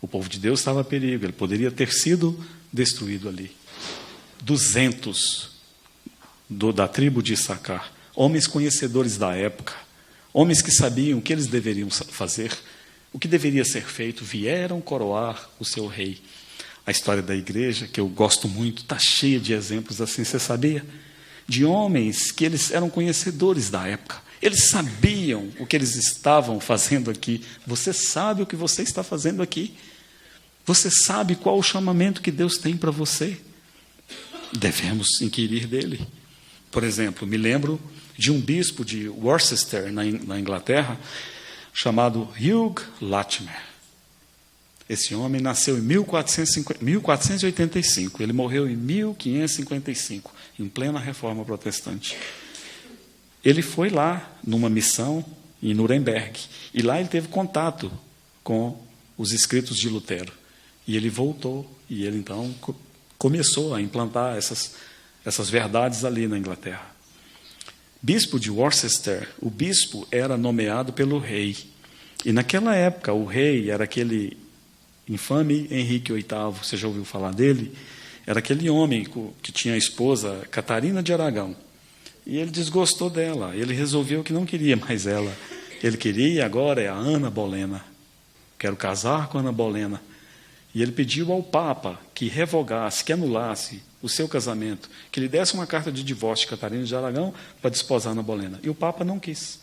O povo de Deus estava a perigo, ele poderia ter sido destruído ali. 200 da tribo de Issacar, homens conhecedores da época, homens que sabiam o que eles deveriam fazer, o que deveria ser feito, vieram coroar o seu rei. A história da igreja, que eu gosto muito, está cheia de exemplos assim, você sabia? De homens que eles eram conhecedores da época. Eles sabiam o que eles estavam fazendo aqui. Você sabe o que você está fazendo aqui? Você sabe qual o chamamento que Deus tem para você? Devemos inquirir dele. Por exemplo, me lembro de um bispo de Worcester, na Inglaterra, chamado Hugh Latimer. Esse homem nasceu em 1485, ele morreu em 1555, em plena Reforma Protestante. Ele foi lá numa missão em Nuremberg, e lá ele teve contato com os escritos de Lutero. E ele voltou, e ele então começou a implantar essas verdades ali na Inglaterra. Bispo de Worcester, o bispo era nomeado pelo rei. E naquela época o rei era aquele infame Henrique VIII, você já ouviu falar dele? Era aquele homem que tinha a esposa Catarina de Aragão. E ele desgostou dela, ele resolveu que não queria mais ela. Ele queria, agora é a Ana Bolena. Quero casar com a Ana Bolena. E ele pediu ao Papa que revogasse, que anulasse o seu casamento, que lhe desse uma carta de divórcio de Catarina de Aragão para desposar Ana Bolena. E o Papa não quis.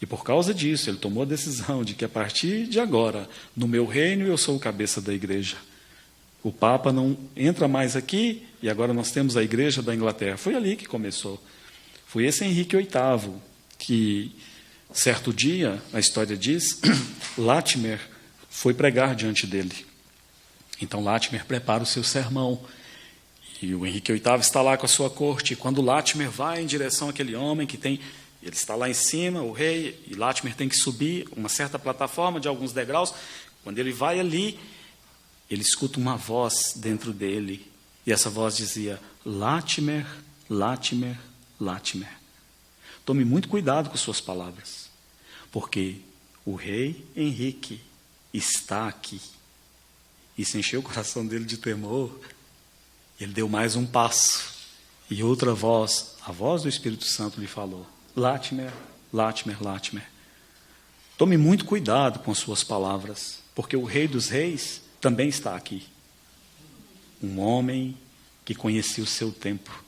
E por causa disso, ele tomou a decisão de que a partir de agora, no meu reino, eu sou o cabeça da igreja. O Papa não entra mais aqui e agora nós temos a Igreja da Inglaterra. Foi ali que começou. Foi esse Henrique VIII que, certo dia, a história diz, Latimer foi pregar diante dele. Então Latimer prepara o seu sermão. E o Henrique VIII está lá com a sua corte. E quando Latimer vai em direção àquele homem que tem... Ele está lá em cima, o rei, e Latimer tem que subir uma certa plataforma de alguns degraus. Quando ele vai ali, ele escuta uma voz dentro dele. E essa voz dizia, Latimer, Latimer, Latimer. Tome muito cuidado com suas palavras, porque o rei Henrique está aqui. Isso encheu o coração dele de temor. Ele deu mais um passo. E outra voz, a voz do Espírito Santo lhe falou, Latimer, Latimer, Latimer. Tome muito cuidado com as suas palavras, porque o Rei dos Reis também está aqui. Um homem que conhecia o seu tempo.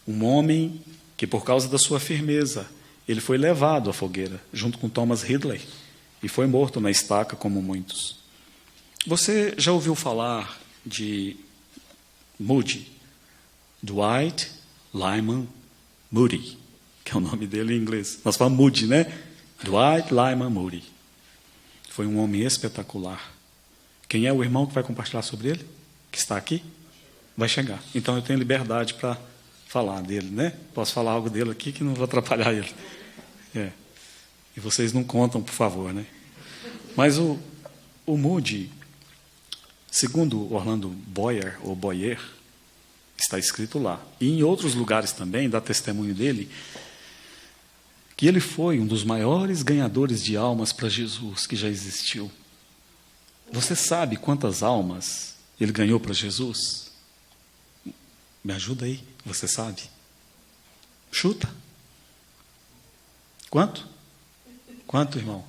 Um homem que, por causa da sua firmeza, ele foi levado à fogueira, junto com Thomas Ridley, e foi morto na estaca, como muitos. Você já ouviu falar de Moody? Dwight Lyman Moody, que é o nome dele em inglês. Nós falamos Moody, né? Dwight Lyman Moody. Foi um homem espetacular. Quem é o irmão que vai compartilhar sobre ele? Que está aqui? Vai chegar. Então eu tenho liberdade para falar dele, né? Posso falar algo dele aqui que não vou atrapalhar ele. É. E vocês não contam, por favor, né? Mas o Moody, segundo Orlando Boyer, ou Boyer, está escrito lá, e em outros lugares também, dá testemunho dele, que ele foi um dos maiores ganhadores de almas para Jesus que já existiu. Você sabe quantas almas ele ganhou para Jesus? Me ajuda aí, você sabe? Chuta. Quanto? Quanto, irmão?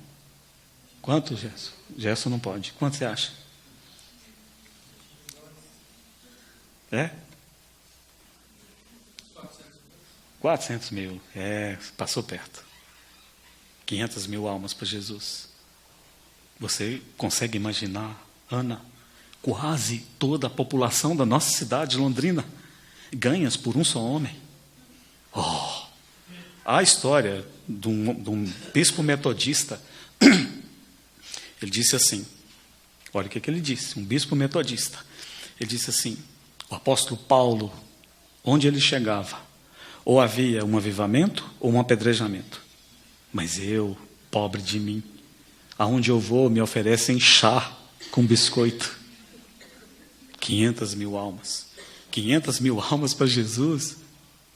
Quanto, Gerson? Gerson não pode. Quanto você acha? É? 400 mil. Passou perto. 500 mil almas para Jesus. Você consegue imaginar, Ana, quase toda a população da nossa cidade, Londrina, ganhas por um só homem? Oh! A história de um bispo metodista, ele disse assim, olha o que ele disse, um bispo metodista, ele disse assim, o apóstolo Paulo, onde ele chegava, ou havia um avivamento ou um apedrejamento. Mas eu, pobre de mim, aonde eu vou me oferecem chá com biscoito. 500 mil almas. 500 mil almas para Jesus.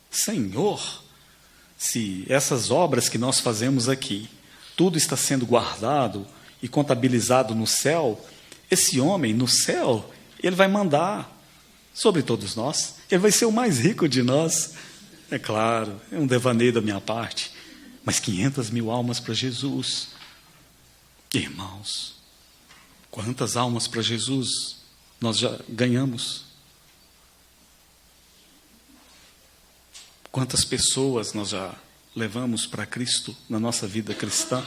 Senhor, se essas obras que nós fazemos aqui, tudo está sendo guardado e contabilizado no céu, esse homem no céu, ele vai mandar sobre todos nós. Ele vai ser o mais rico de nós. É claro, é um devaneio da minha parte, mas 500 mil almas para Jesus. Irmãos, quantas almas para Jesus nós já ganhamos? Quantas pessoas nós já levamos para Cristo na nossa vida cristã?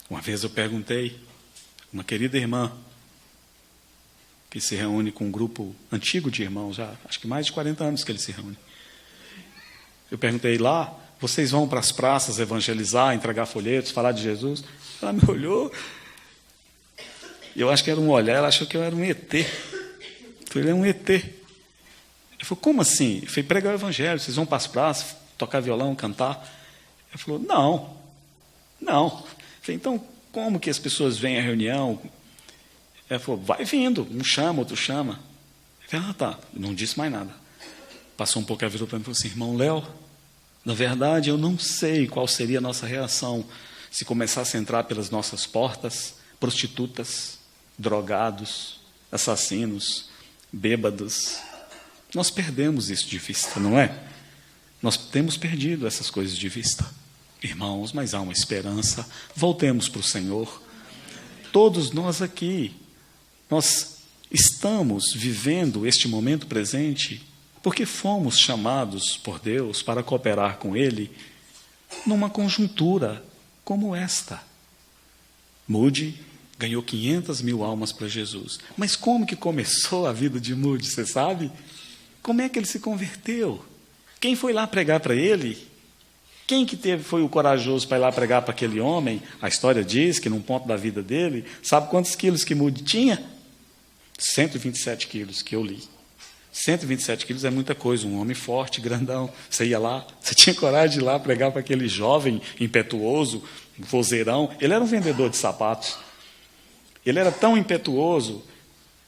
Uma vez eu perguntei, uma querida irmã, que se reúne com um grupo antigo de irmãos, já acho que mais de 40 anos que ele se reúne. Eu perguntei lá, vocês vão para as praças evangelizar, entregar folhetos, falar de Jesus? Ela me olhou, eu acho que era um olhar, ela achou que eu era um ET. Eu falei, ele é um ET. Ele falou, como assim? Eu falei, pregar o evangelho, vocês vão para as praças, tocar violão, cantar? Ele falou, não. Eu falei, então, como que as pessoas vêm à reunião? Ela falou, vai vindo, um chama, outro chama. Eu falei, tá, não disse mais nada. Passou um pouco, ela virou para mim e falou assim, irmão Léo, na verdade eu não sei qual seria a nossa reação se começasse a entrar pelas nossas portas prostitutas, drogados, assassinos, bêbados. Nós perdemos isso de vista, não é? Nós temos perdido essas coisas de vista. Irmãos, mas há uma esperança. Voltemos para o Senhor. Todos nós aqui, nós estamos vivendo este momento presente porque fomos chamados por Deus para cooperar com Ele numa conjuntura como esta. Moody ganhou 500.000 almas para Jesus. Mas como que começou a vida de Moody, você sabe? Como é que ele se converteu? Quem foi lá pregar para ele? Quem que foi o corajoso para ir lá pregar para aquele homem? A história diz que num ponto da vida dele, sabe quantos quilos que Moody tinha? 127 quilos, que eu li. 127 quilos é muita coisa, um homem forte, grandão. Você ia lá, você tinha coragem de ir lá pregar para aquele jovem impetuoso, vozeirão. Ele era um vendedor de sapatos. Ele era tão impetuoso,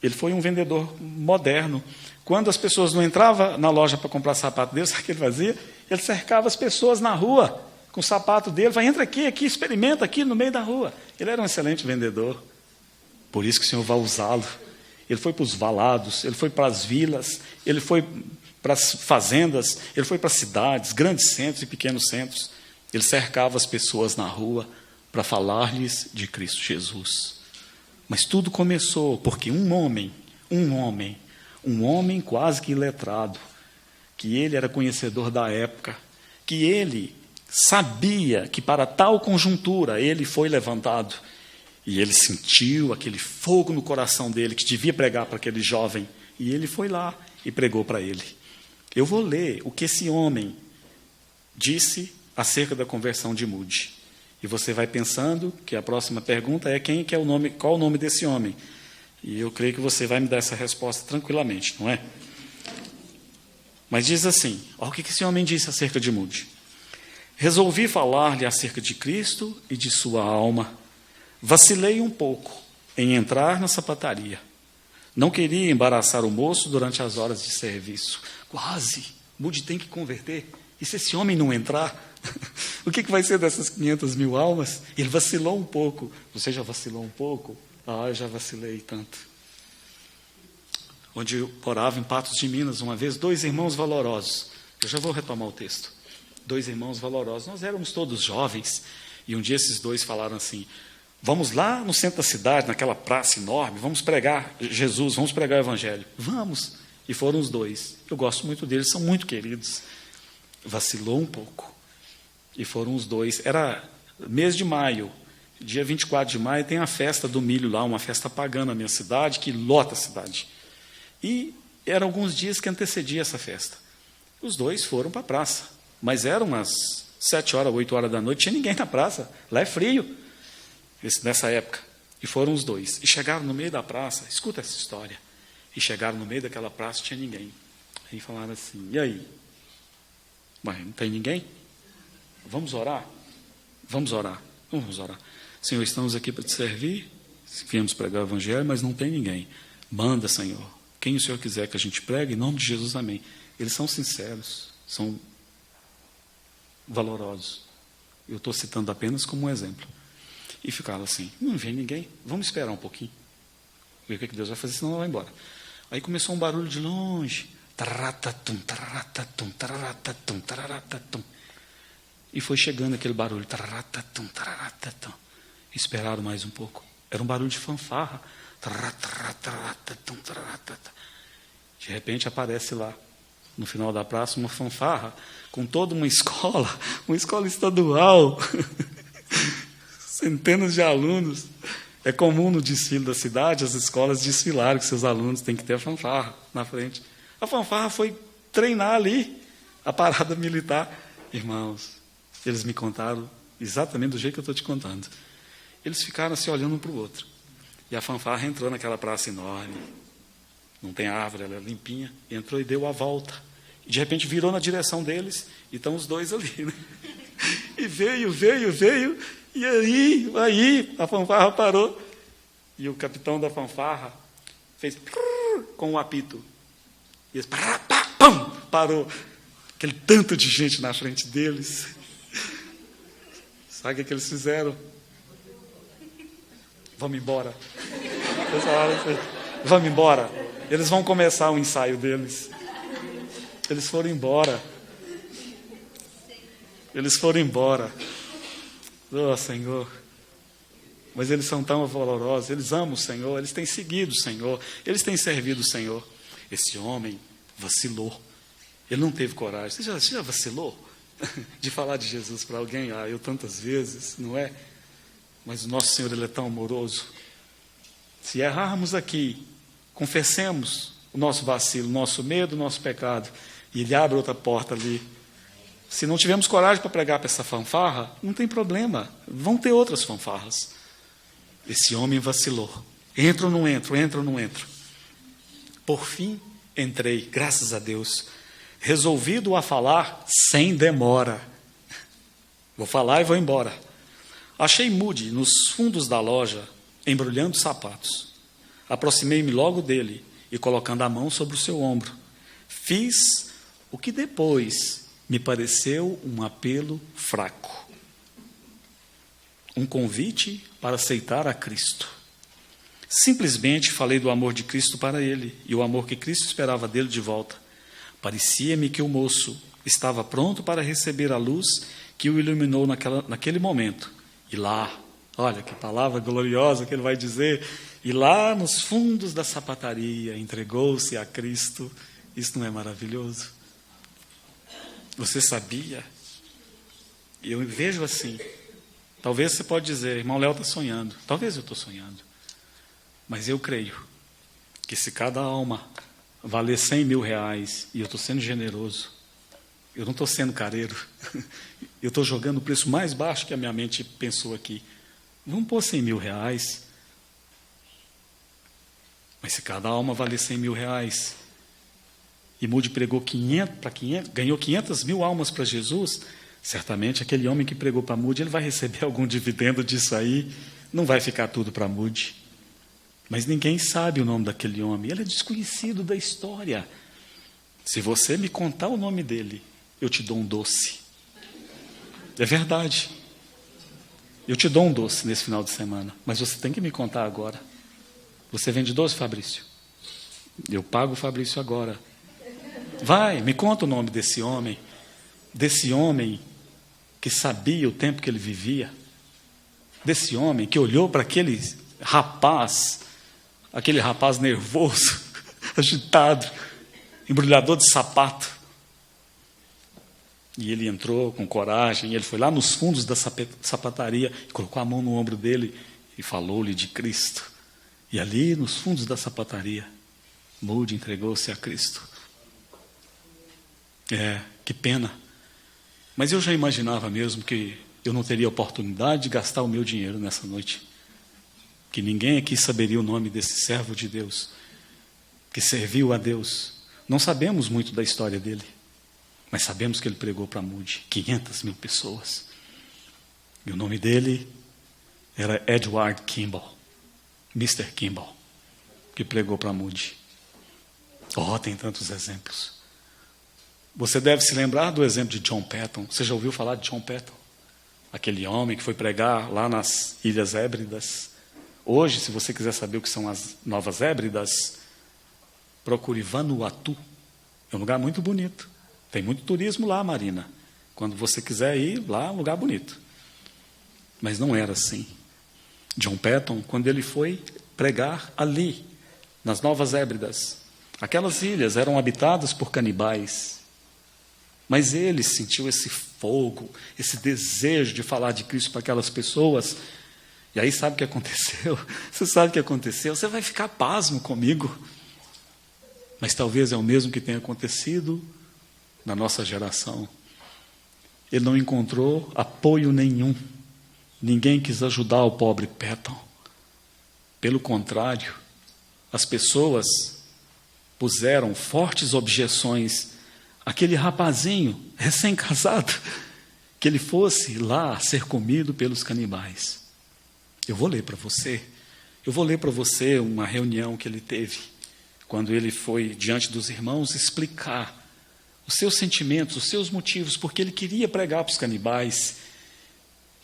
ele foi um vendedor moderno. Quando as pessoas não entravam na loja para comprar sapato dele, sabe o que ele fazia? Ele cercava as pessoas na rua com o sapato dele. Vai, entra aqui, experimenta aqui no meio da rua. Ele era um excelente vendedor. Por isso que o Senhor vai usá-lo. Ele foi para os valados, ele foi para as vilas, ele foi para as fazendas, ele foi para as cidades, grandes centros e pequenos centros. Ele cercava as pessoas na rua para falar-lhes de Cristo Jesus. Mas tudo começou porque um homem quase que iletrado, que ele era conhecedor da época, que ele sabia que para tal conjuntura ele foi levantado. E ele sentiu aquele fogo no coração dele, que devia pregar para aquele jovem. E ele foi lá e pregou para ele. Eu vou ler o que esse homem disse acerca da conversão de Moody. E você vai pensando que a próxima pergunta é qual o nome desse homem. E eu creio que você vai me dar essa resposta tranquilamente, não é? Mas diz assim, olha o que esse homem disse acerca de Moody. Resolvi falar-lhe acerca de Cristo e de sua alma. Vacilei um pouco em entrar na sapataria. Não queria embaraçar o moço durante as horas de serviço. Quase. Moody tem que converter. E se esse homem não entrar, o que vai ser dessas 500.000 almas? Ele vacilou um pouco. Você já vacilou um pouco? Ah, eu já vacilei tanto. Onde eu morava em Patos de Minas, uma vez, 2 irmãos valorosos. Eu já vou retomar o texto. 2 irmãos valorosos. Nós éramos todos jovens. E um dia esses 2 falaram assim, vamos lá no centro da cidade, naquela praça enorme, vamos pregar Jesus, vamos pregar o Evangelho. Vamos. E foram os 2. Eu gosto muito deles, são muito queridos. Vacilou um pouco. E foram os 2. Era mês de maio, dia 24 de maio, tem a festa do milho lá, uma festa pagã na minha cidade, que lota a cidade. E eram alguns dias que antecedia essa festa. Os 2 foram para a praça, mas eram umas 7 horas, 8 horas da noite, tinha ninguém na praça, lá é frio. Nessa época, e foram os 2, e chegaram no meio da praça, escuta essa história, e chegaram no meio daquela praça, não tinha ninguém, aí falaram assim, e aí? Mas não tem ninguém? Vamos orar? Vamos orar. Senhor, estamos aqui para te servir, viemos pregar o Evangelho, mas não tem ninguém. Manda, Senhor, quem o Senhor quiser que a gente pregue, em nome de Jesus, amém. Eles são sinceros, são valorosos, eu estou citando apenas como um exemplo. E ficaram assim, não vem ninguém, vamos esperar um pouquinho. Ver o que Deus vai fazer, senão ela vai embora. Aí começou um barulho de longe. Taratatum, taratatum, taratatum, taratatum. E foi chegando aquele barulho. Taratatum, taratatum. Esperaram mais um pouco. Era um barulho de fanfarra. Taratatum, taratatum. De repente aparece lá, no final da praça, uma fanfarra com toda uma escola estadual. Centenas de alunos. É comum no desfile da cidade, as escolas desfilarem com seus alunos, tem que ter a fanfarra na frente. A fanfarra foi treinar ali, a parada militar. Irmãos, eles me contaram exatamente do jeito que eu estou te contando. Eles ficaram assim, olhando um para o outro. E a fanfarra entrou naquela praça enorme. Não tem árvore, ela é limpinha. Entrou e deu a volta. E de repente virou na direção deles, e estão os 2 ali, né? E veio. E aí, a fanfarra parou. E o capitão da fanfarra fez com o apito. E eles parou. Aquele tanto de gente na frente deles. Sabe o que eles fizeram? Vamos embora. Eles falaram assim, vamos embora. Eles vão começar o ensaio deles. Eles foram embora. Oh, Senhor. Mas eles são tão valorosos, eles amam o Senhor, eles têm seguido o Senhor, eles têm servido o Senhor. Esse homem vacilou. Ele não teve coragem. Você já vacilou de falar de Jesus para alguém? Ah, eu tantas vezes, não é? Mas o nosso Senhor, Ele é tão amoroso. Se errarmos aqui, confessemos o nosso vacilo, o nosso medo, o nosso pecado, e ele abre outra porta ali. Se não tivermos coragem para pregar para essa fanfarra, não tem problema, vão ter outras fanfarras. Esse homem vacilou. Entro ou não entro, entro ou não entro. Por fim, entrei, graças a Deus, resolvido a falar sem demora. Vou falar e vou embora. Achei Moody nos fundos da loja, embrulhando sapatos. Aproximei-me logo dele e colocando a mão sobre o seu ombro. Fiz o que depois me pareceu um apelo fraco. Um convite para aceitar a Cristo. Simplesmente falei do amor de Cristo para ele e o amor que Cristo esperava dele de volta. Parecia-me que o moço estava pronto para receber a luz que o iluminou naquele momento. E lá, olha que palavra gloriosa que ele vai dizer, e lá nos fundos da sapataria entregou-se a Cristo. Isso não é maravilhoso? Você sabia? Eu vejo assim. Talvez você pode dizer, irmão Léo está sonhando. Talvez eu estou sonhando. Mas eu creio que se cada alma valer 100 mil reais, e eu estou sendo generoso, eu não estou sendo careiro, eu estou jogando o preço mais baixo que a minha mente pensou aqui. Vamos pôr 100 mil reais. Mas se cada alma valer 100 mil reais, e Moody pregou ganhou 500 mil almas para Jesus, certamente aquele homem que pregou para Moody, ele vai receber algum dividendo disso aí, não vai ficar tudo para Moody. Mas ninguém sabe o nome daquele homem, ele é desconhecido da história. Se você me contar o nome dele, eu te dou um doce. É verdade. Eu te dou um doce nesse final de semana, mas você tem que me contar agora. Você vende doce, Fabrício? Eu pago o Fabrício agora. Vai, me conta o nome desse homem que sabia o tempo que ele vivia, desse homem que olhou para aquele rapaz nervoso, agitado, embrulhador de sapato. E ele entrou com coragem, ele foi lá nos fundos da sapataria, colocou a mão no ombro dele e falou-lhe de Cristo. E ali, nos fundos da sapataria, Moody entregou-se a Cristo. Que pena. Mas eu já imaginava mesmo que eu não teria oportunidade de gastar o meu dinheiro nessa noite. Que ninguém aqui saberia o nome desse servo de Deus, que serviu a Deus. Não sabemos muito da história dele, mas sabemos que ele pregou para Moody 500 mil pessoas. E o nome dele era Edward Kimball, Mr. Kimball, que pregou para Moody. Tem tantos exemplos. Você deve se lembrar do exemplo de John Patton. Você já ouviu falar de John Patton? Aquele homem que foi pregar lá nas Ilhas Hébridas. Hoje, se você quiser saber o que são as Novas Hébridas, procure Vanuatu. É um lugar muito bonito. Tem muito turismo lá, Marina. Quando você quiser ir lá, é um lugar bonito. Mas não era assim. John Patton, quando ele foi pregar ali, nas Novas Hébridas, aquelas ilhas eram habitadas por canibais. Mas ele sentiu esse fogo, esse desejo de falar de Cristo para aquelas pessoas. E aí sabe o que aconteceu? Você sabe o que aconteceu? Você vai ficar pasmo comigo. Mas talvez é o mesmo que tenha acontecido na nossa geração. Ele não encontrou apoio nenhum. Ninguém quis ajudar o pobre Patton. Pelo contrário, as pessoas puseram fortes objeções àquele rapazinho recém-casado, que ele fosse lá ser comido pelos canibais. Eu vou ler para você uma reunião que ele teve, quando ele foi diante dos irmãos explicar os seus sentimentos, os seus motivos, porque ele queria pregar para os canibais.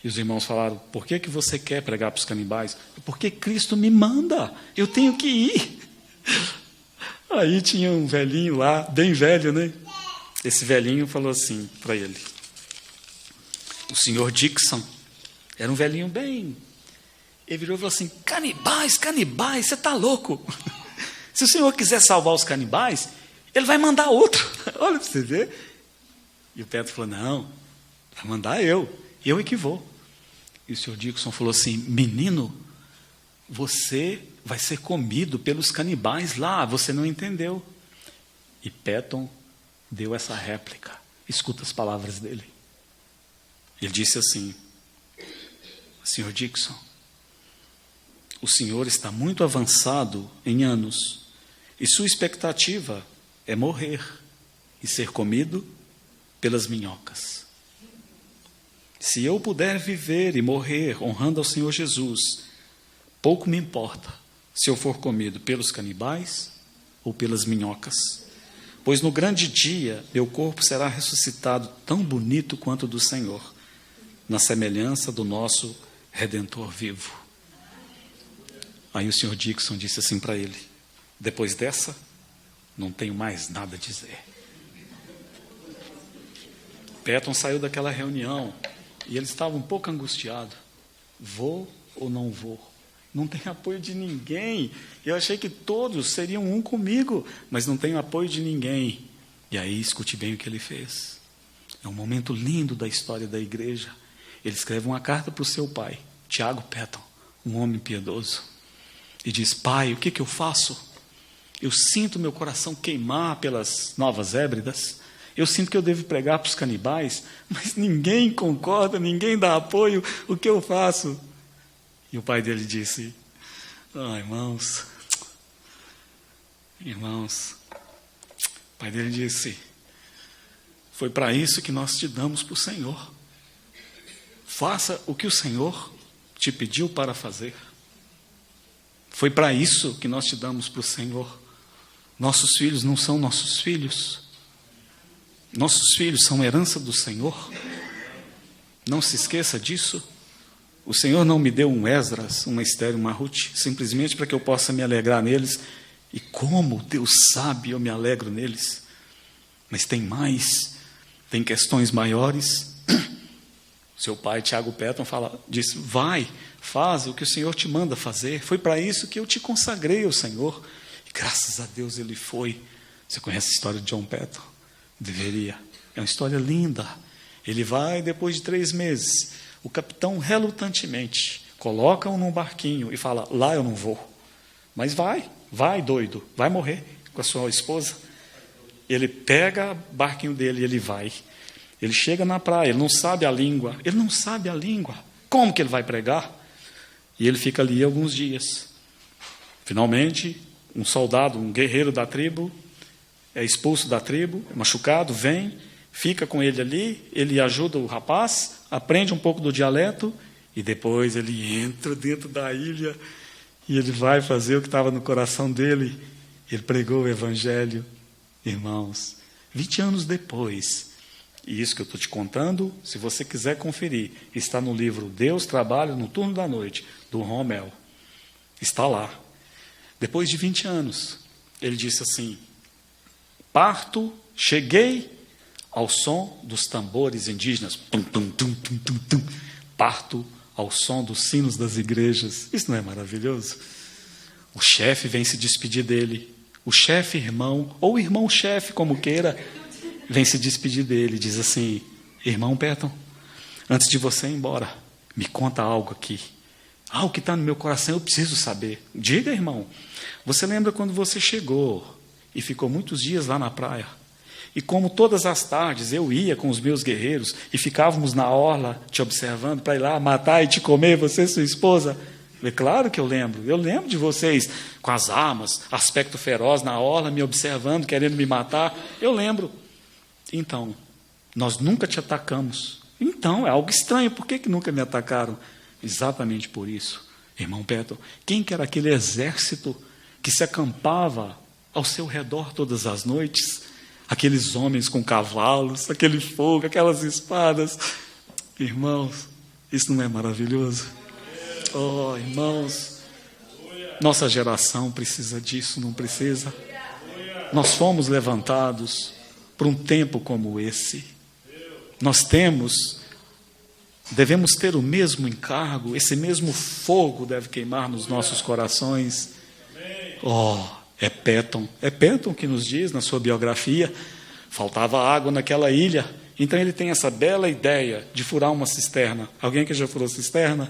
E os irmãos falaram, por que você quer pregar para os canibais? Porque Cristo me manda, eu tenho que ir. Aí tinha um velhinho lá, bem velho, né? Esse velhinho falou assim para ele. O senhor Dixon era um velhinho bem... Ele virou e falou assim, canibais, você está louco? Se o senhor quiser salvar os canibais, ele vai mandar outro. Olha para você ver. E o Pedro falou, não, vai mandar eu é que vou. E o senhor Dixon falou assim, menino, você vai ser comido pelos canibais lá, você não entendeu. E Patton deu essa réplica. Escuta as palavras dele. Ele disse assim: Sr. Dixon, o senhor está muito avançado em anos e sua expectativa é morrer e ser comido pelas minhocas. Se eu puder viver e morrer honrando ao Senhor Jesus, pouco me importa se eu for comido pelos canibais ou pelas minhocas, pois no grande dia meu corpo será ressuscitado tão bonito quanto o do Senhor, na semelhança do nosso Redentor vivo. Aí o Sr. Dixon disse assim para ele: depois dessa, não tenho mais nada a dizer. Patton saiu daquela reunião e ele estava um pouco angustiado. Vou ou não vou? Não tem apoio de ninguém. Eu achei que todos seriam um comigo, mas não tenho apoio de ninguém. E aí, escute bem o que ele fez. É um momento lindo da história da igreja. Ele escreve uma carta para o seu pai, Tiago Patton, um homem piedoso, e diz: pai, o que eu faço? Eu sinto meu coração queimar pelas Novas Hébridas. Eu sinto que eu devo pregar para os canibais, mas ninguém concorda, ninguém dá apoio. O que eu faço? E o pai dele disse: irmãos, o pai dele disse: foi para isso que nós te damos para o Senhor. Faça o que o Senhor te pediu para fazer. Foi para isso que nós te damos para o Senhor. Nossos filhos não são nossos filhos. Nossos filhos são herança do Senhor. Não se esqueça disso. O Senhor não me deu um Esdras, uma Esther, uma Ruth, simplesmente para que eu possa me alegrar neles. E como Deus sabe, eu me alegro neles. Mas tem mais, tem questões maiores. Seu pai, Tiago Patton, disse: vai, faz o que o Senhor te manda fazer. Foi para isso que eu te consagrei ao Senhor. E graças a Deus ele foi. Você conhece a história de John Patton? Deveria. É uma história linda. Ele vai, depois de 3 meses, o capitão relutantemente coloca-o num barquinho e fala: lá eu não vou. Mas vai doido, vai morrer com a sua esposa. Ele pega o barquinho dele e ele vai. Ele chega na praia, ele não sabe a língua. Como que ele vai pregar? E ele fica ali alguns dias. Finalmente, um soldado, um guerreiro da tribo, é expulso da tribo, é machucado, vem, fica com ele ali, ele ajuda o rapaz, aprende um pouco do dialeto, e depois ele entra dentro da ilha, e ele vai fazer o que estava no coração dele. Ele pregou o evangelho. Irmãos, 20 anos depois, e isso que eu estou te contando, se você quiser conferir, está no livro Deus Trabalha no Turno da Noite, do Rommel. Está lá. Depois de 20 anos, ele disse assim: cheguei ao som dos tambores indígenas. Tum, tum, tum, tum, tum, tum. Parto ao som dos sinos das igrejas. Isso não é maravilhoso? O chefe vem se despedir dele. O chefe irmão, ou irmão-chefe, como queira, vem se despedir dele. Diz assim: irmão Patton, antes de você ir embora, me conta algo aqui. Algo que está no meu coração, eu preciso saber. Diga, irmão. Você lembra quando você chegou e ficou muitos dias lá na praia? E como todas as tardes eu ia com os meus guerreiros e ficávamos na orla te observando para ir lá matar e te comer, você e sua esposa? É claro que eu lembro de vocês com as armas, aspecto feroz na orla, me observando, querendo me matar. Eu lembro. Então, nós nunca te atacamos. Então, é algo estranho, por que nunca me atacaram? Exatamente por isso, irmão Patton. Quem que era aquele exército que se acampava ao seu redor todas as noites? Aqueles homens com cavalos, aquele fogo, aquelas espadas. Irmãos, isso não é maravilhoso? Oh, irmãos, nossa geração precisa disso, não precisa? Nós fomos levantados para um tempo como esse. Nós devemos ter o mesmo encargo, esse mesmo fogo deve queimar nos nossos corações. Oh, é Patton que nos diz na sua biografia: faltava água naquela ilha, então ele tem essa bela ideia de furar uma cisterna. Alguém que já furou cisterna?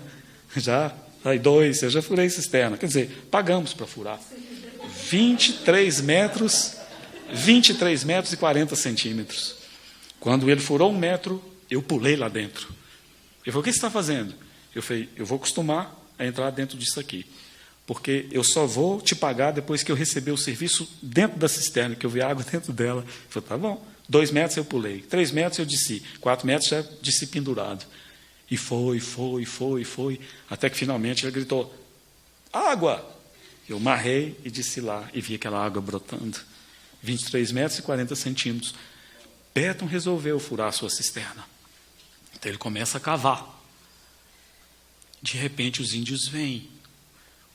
Já? Aí 2, eu já furei cisterna. Quer dizer, pagamos para furar. 23 metros e 40 centímetros. Quando ele furou 1 metro, eu pulei lá dentro. Ele falou, o que você está fazendo? Eu falei, eu vou acostumar a entrar dentro disso aqui. Porque eu só vou te pagar depois que eu receber o serviço dentro da cisterna, que eu vi água dentro dela. Ele falou, tá bom. 2 metros eu pulei. 3 metros eu desci. 4 metros já desci pendurado. E foi. Até que finalmente ele gritou, água! Eu marrei e desci lá e vi aquela água brotando. 23 metros e 40 centímetros. Petton resolveu furar a sua cisterna. Então ele começa a cavar. De repente os índios vêm.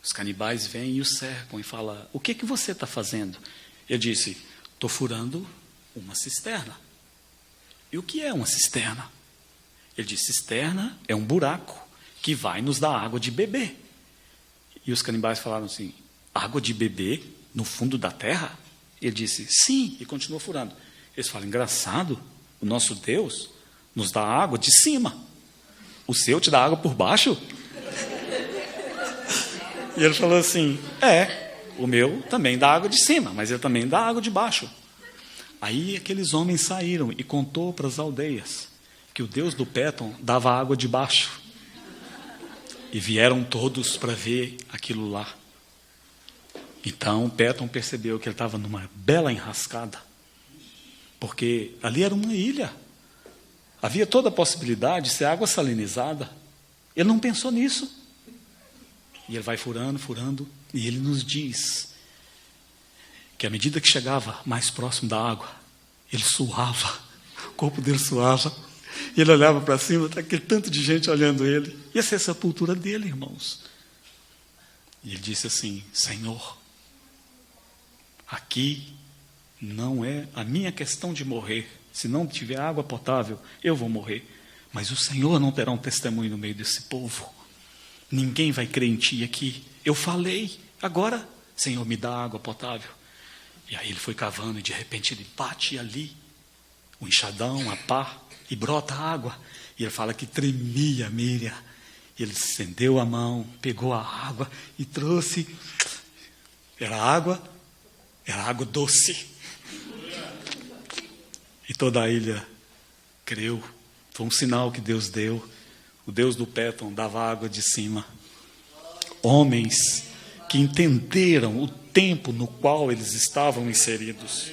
Os canibais vêm e o cercam e falam, o que você está fazendo? Ele disse, estou furando uma cisterna. E o que é uma cisterna? Ele disse, cisterna é um buraco que vai nos dar água de beber. E os canibais falaram assim, água de beber no fundo da terra? Ele disse, sim, e continuou furando. Eles falam, engraçado, o nosso Deus nos dá água de cima. O seu te dá água por baixo? E ele falou assim, o meu também dá água de cima, mas ele também dá água de baixo. Aí aqueles homens saíram e contou para as aldeias que o Deus do Petton dava água de baixo. E vieram todos para ver aquilo lá. Então Petton percebeu que ele estava numa bela enrascada. Porque ali era uma ilha. Havia toda a possibilidade de ser água salinizada. Ele não pensou nisso. E ele vai furando, e ele nos diz que à medida que chegava mais próximo da água, ele suava, o corpo dele suava, e ele olhava para cima, tá aquele tanto de gente olhando ele. Ia ser a sepultura dele, irmãos. E ele disse assim, Senhor, aqui não é a minha questão de morrer. Se não tiver água potável, eu vou morrer. Mas o Senhor não terá um testemunho no meio desse povo. Ninguém vai crer em ti aqui. Eu falei, agora, Senhor, me dá água potável. E aí ele foi cavando e de repente ele bate ali, o enxadão, a pá, e brota água. E ele fala que tremia Miriam. E ele estendeu a mão, pegou a água e trouxe. Era água doce. E toda a ilha creu. Foi um sinal que Deus deu. O Deus do Petton dava água de cima. Homens que entenderam o tempo no qual eles estavam inseridos.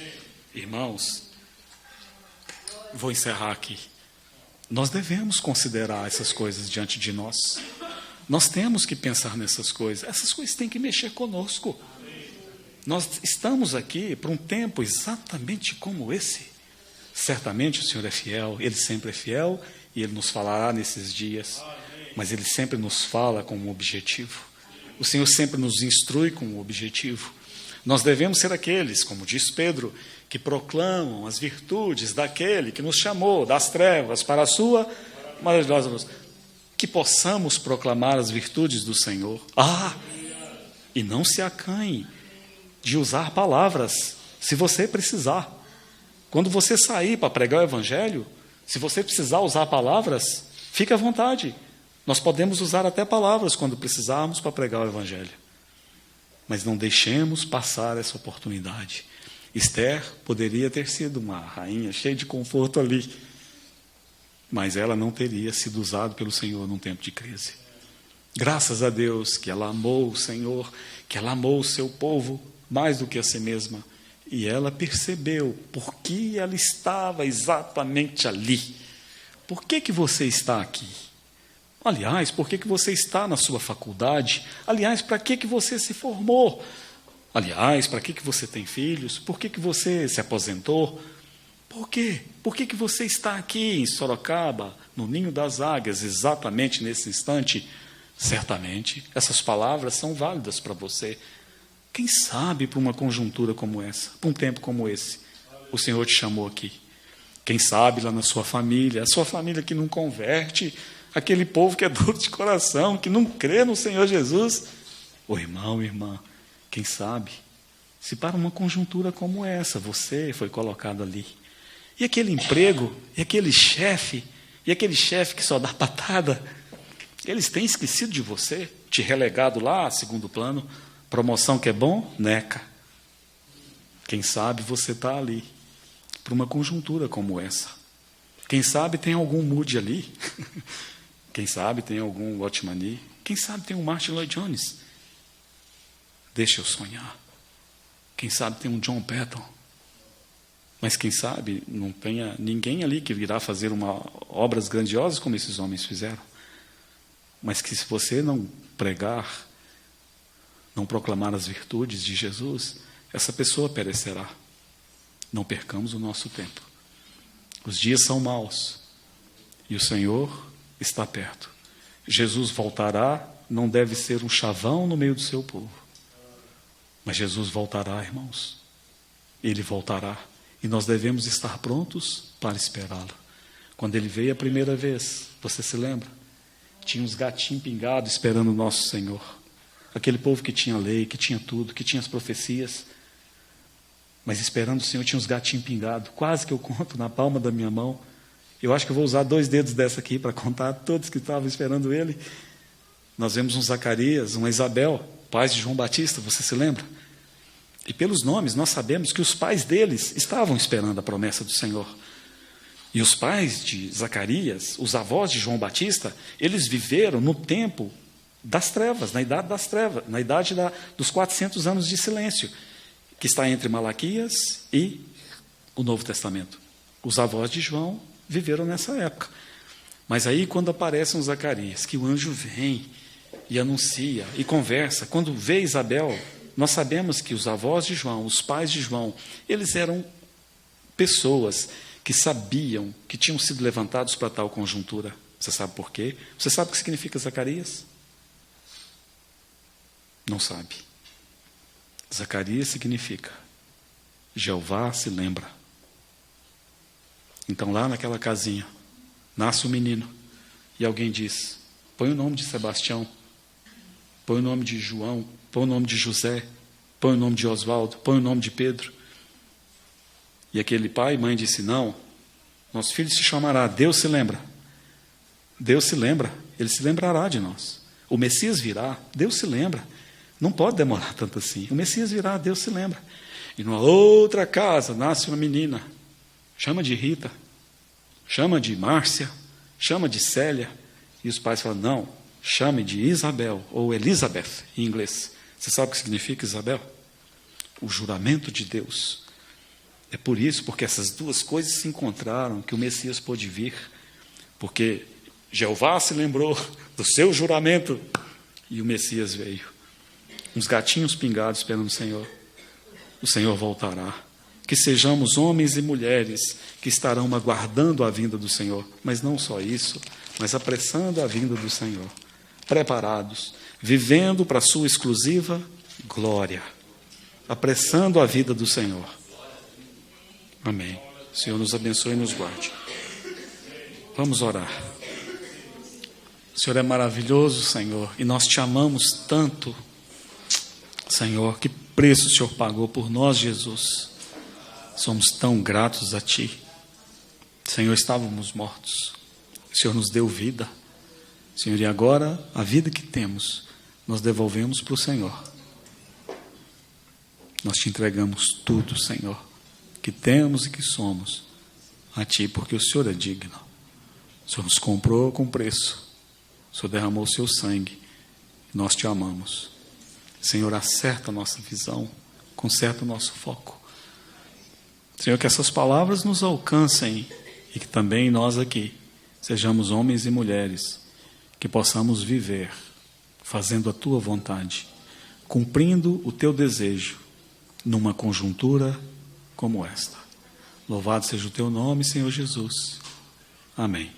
Irmãos, vou encerrar aqui. Nós devemos considerar essas coisas diante de nós. Nós temos que pensar nessas coisas. Essas coisas têm que mexer conosco. Nós estamos aqui para um tempo exatamente como esse. Certamente o Senhor é fiel, Ele sempre é fiel, e Ele nos falará nesses dias, mas Ele sempre nos fala com um objetivo. O Senhor sempre nos instrui com um objetivo. Nós devemos ser aqueles, como diz Pedro, que proclamam as virtudes daquele que nos chamou das trevas para a sua maravilhosa luz. Que possamos proclamar as virtudes do Senhor. E não se acanhe de usar palavras, se você precisar. Quando você sair para pregar o Evangelho, se você precisar usar palavras, fique à vontade. Nós podemos usar até palavras quando precisarmos para pregar o Evangelho. Mas não deixemos passar essa oportunidade. Esther poderia ter sido uma rainha cheia de conforto ali, mas ela não teria sido usada pelo Senhor num tempo de crise. Graças a Deus que ela amou o Senhor, que ela amou o seu povo mais do que a si mesma. E ela percebeu por que ela estava exatamente ali. Por que você está aqui? Aliás, por que você está na sua faculdade? Aliás, para que você se formou? Aliás, para que você tem filhos? Por que você se aposentou? Por quê? Por que você está aqui em Sorocaba, no Ninho das Águias, exatamente nesse instante? Certamente, essas palavras são válidas para você. Quem sabe para uma conjuntura como essa, para um tempo como esse, o Senhor te chamou aqui. Quem sabe lá na sua família, a sua família que não converte, aquele povo que é duro de coração, que não crê no Senhor Jesus. Ô irmão, irmã, quem sabe, se para uma conjuntura como essa, você foi colocado ali. E aquele emprego, e aquele chefe que só dá patada, eles têm esquecido de você, te relegado lá a segundo plano. Promoção que é bom, neca. Quem sabe você está ali, para uma conjuntura como essa. Quem sabe tem algum Moody ali. Quem sabe tem algum Watchman. Quem sabe tem um Martin Lloyd Jones. Deixa eu sonhar. Quem sabe tem um John Patton. Mas quem sabe não tenha ninguém ali que virá fazer obras grandiosas como esses homens fizeram. Mas que se você não pregar, não proclamar as virtudes de Jesus, essa pessoa perecerá. Não percamos o nosso tempo. Os dias são maus e o Senhor está perto. Jesus voltará, não deve ser um chavão no meio do seu povo. Mas Jesus voltará, irmãos. Ele voltará. E nós devemos estar prontos para esperá-lo. Quando ele veio a primeira vez, você se lembra? Tinha uns gatinhos pingados esperando o nosso Senhor. Aquele povo que tinha lei, que tinha tudo, que tinha as profecias. Mas esperando o Senhor, tinha uns gatinhos pingados. Quase que eu conto na palma da minha mão. Eu acho que eu vou usar 2 dedos dessa aqui para contar todos que estavam esperando ele. Nós vemos um Zacarias, uma Isabel, pais de João Batista, você se lembra? E pelos nomes, nós sabemos que os pais deles estavam esperando a promessa do Senhor. E os pais de Zacarias, os avós de João Batista, eles viveram no tempo das trevas, na idade das trevas, na idade dos 400 anos de silêncio, que está entre Malaquias e o Novo Testamento. Os avós de João viveram nessa época. Mas aí, quando aparece um Zacarias, que o anjo vem e anuncia e conversa, quando vê Isabel, nós sabemos que os avós de João, os pais de João, eles eram pessoas que sabiam que tinham sido levantados para tal conjuntura. Você sabe por quê? Você sabe o que significa Zacarias? Não sabe. Zacarias significa Jeová se lembra. Então lá naquela casinha, nasce um menino e alguém diz, põe o nome de Sebastião, põe o nome de João, põe o nome de José, põe o nome de Oswaldo, põe o nome de Pedro. E aquele pai e mãe disse, não, nosso filho se chamará, Deus se lembra. Deus se lembra, Ele se lembrará de nós. O Messias virá, Deus se lembra. Não pode demorar tanto assim. O Messias virá, Deus se lembra. E numa outra casa nasce uma menina, chama de Rita, chama de Márcia, chama de Célia. E os pais falam, não, chame de Isabel, ou Elizabeth, em inglês. Você sabe o que significa Isabel? O juramento de Deus. É por isso, porque essas duas coisas se encontraram, que o Messias pôde vir. Porque Jeová se lembrou do seu juramento e o Messias veio. Uns gatinhos pingados esperando o Senhor. O Senhor voltará. Que sejamos homens e mulheres que estarão aguardando a vinda do Senhor. Mas não só isso, mas apressando a vinda do Senhor. Preparados, vivendo para a sua exclusiva glória. Apressando a vida do Senhor. Amém. O Senhor nos abençoe e nos guarde. Vamos orar. O Senhor é maravilhoso, Senhor, e nós te amamos tanto, Senhor. Que preço o Senhor pagou por nós, Jesus. Somos tão gratos a Ti. Senhor, estávamos mortos. O Senhor nos deu vida. Senhor, e agora a vida que temos, nós devolvemos para o Senhor. Nós te entregamos tudo, Senhor, que temos e que somos, a Ti, porque o Senhor é digno. O Senhor nos comprou com preço. O Senhor derramou o seu sangue. Nós te amamos. Senhor, acerta a nossa visão, conserta o nosso foco. Senhor, que essas palavras nos alcancem e que também nós aqui sejamos homens e mulheres que possamos viver fazendo a Tua vontade, cumprindo o Teu desejo numa conjuntura como esta. Louvado seja o Teu nome, Senhor Jesus. Amém.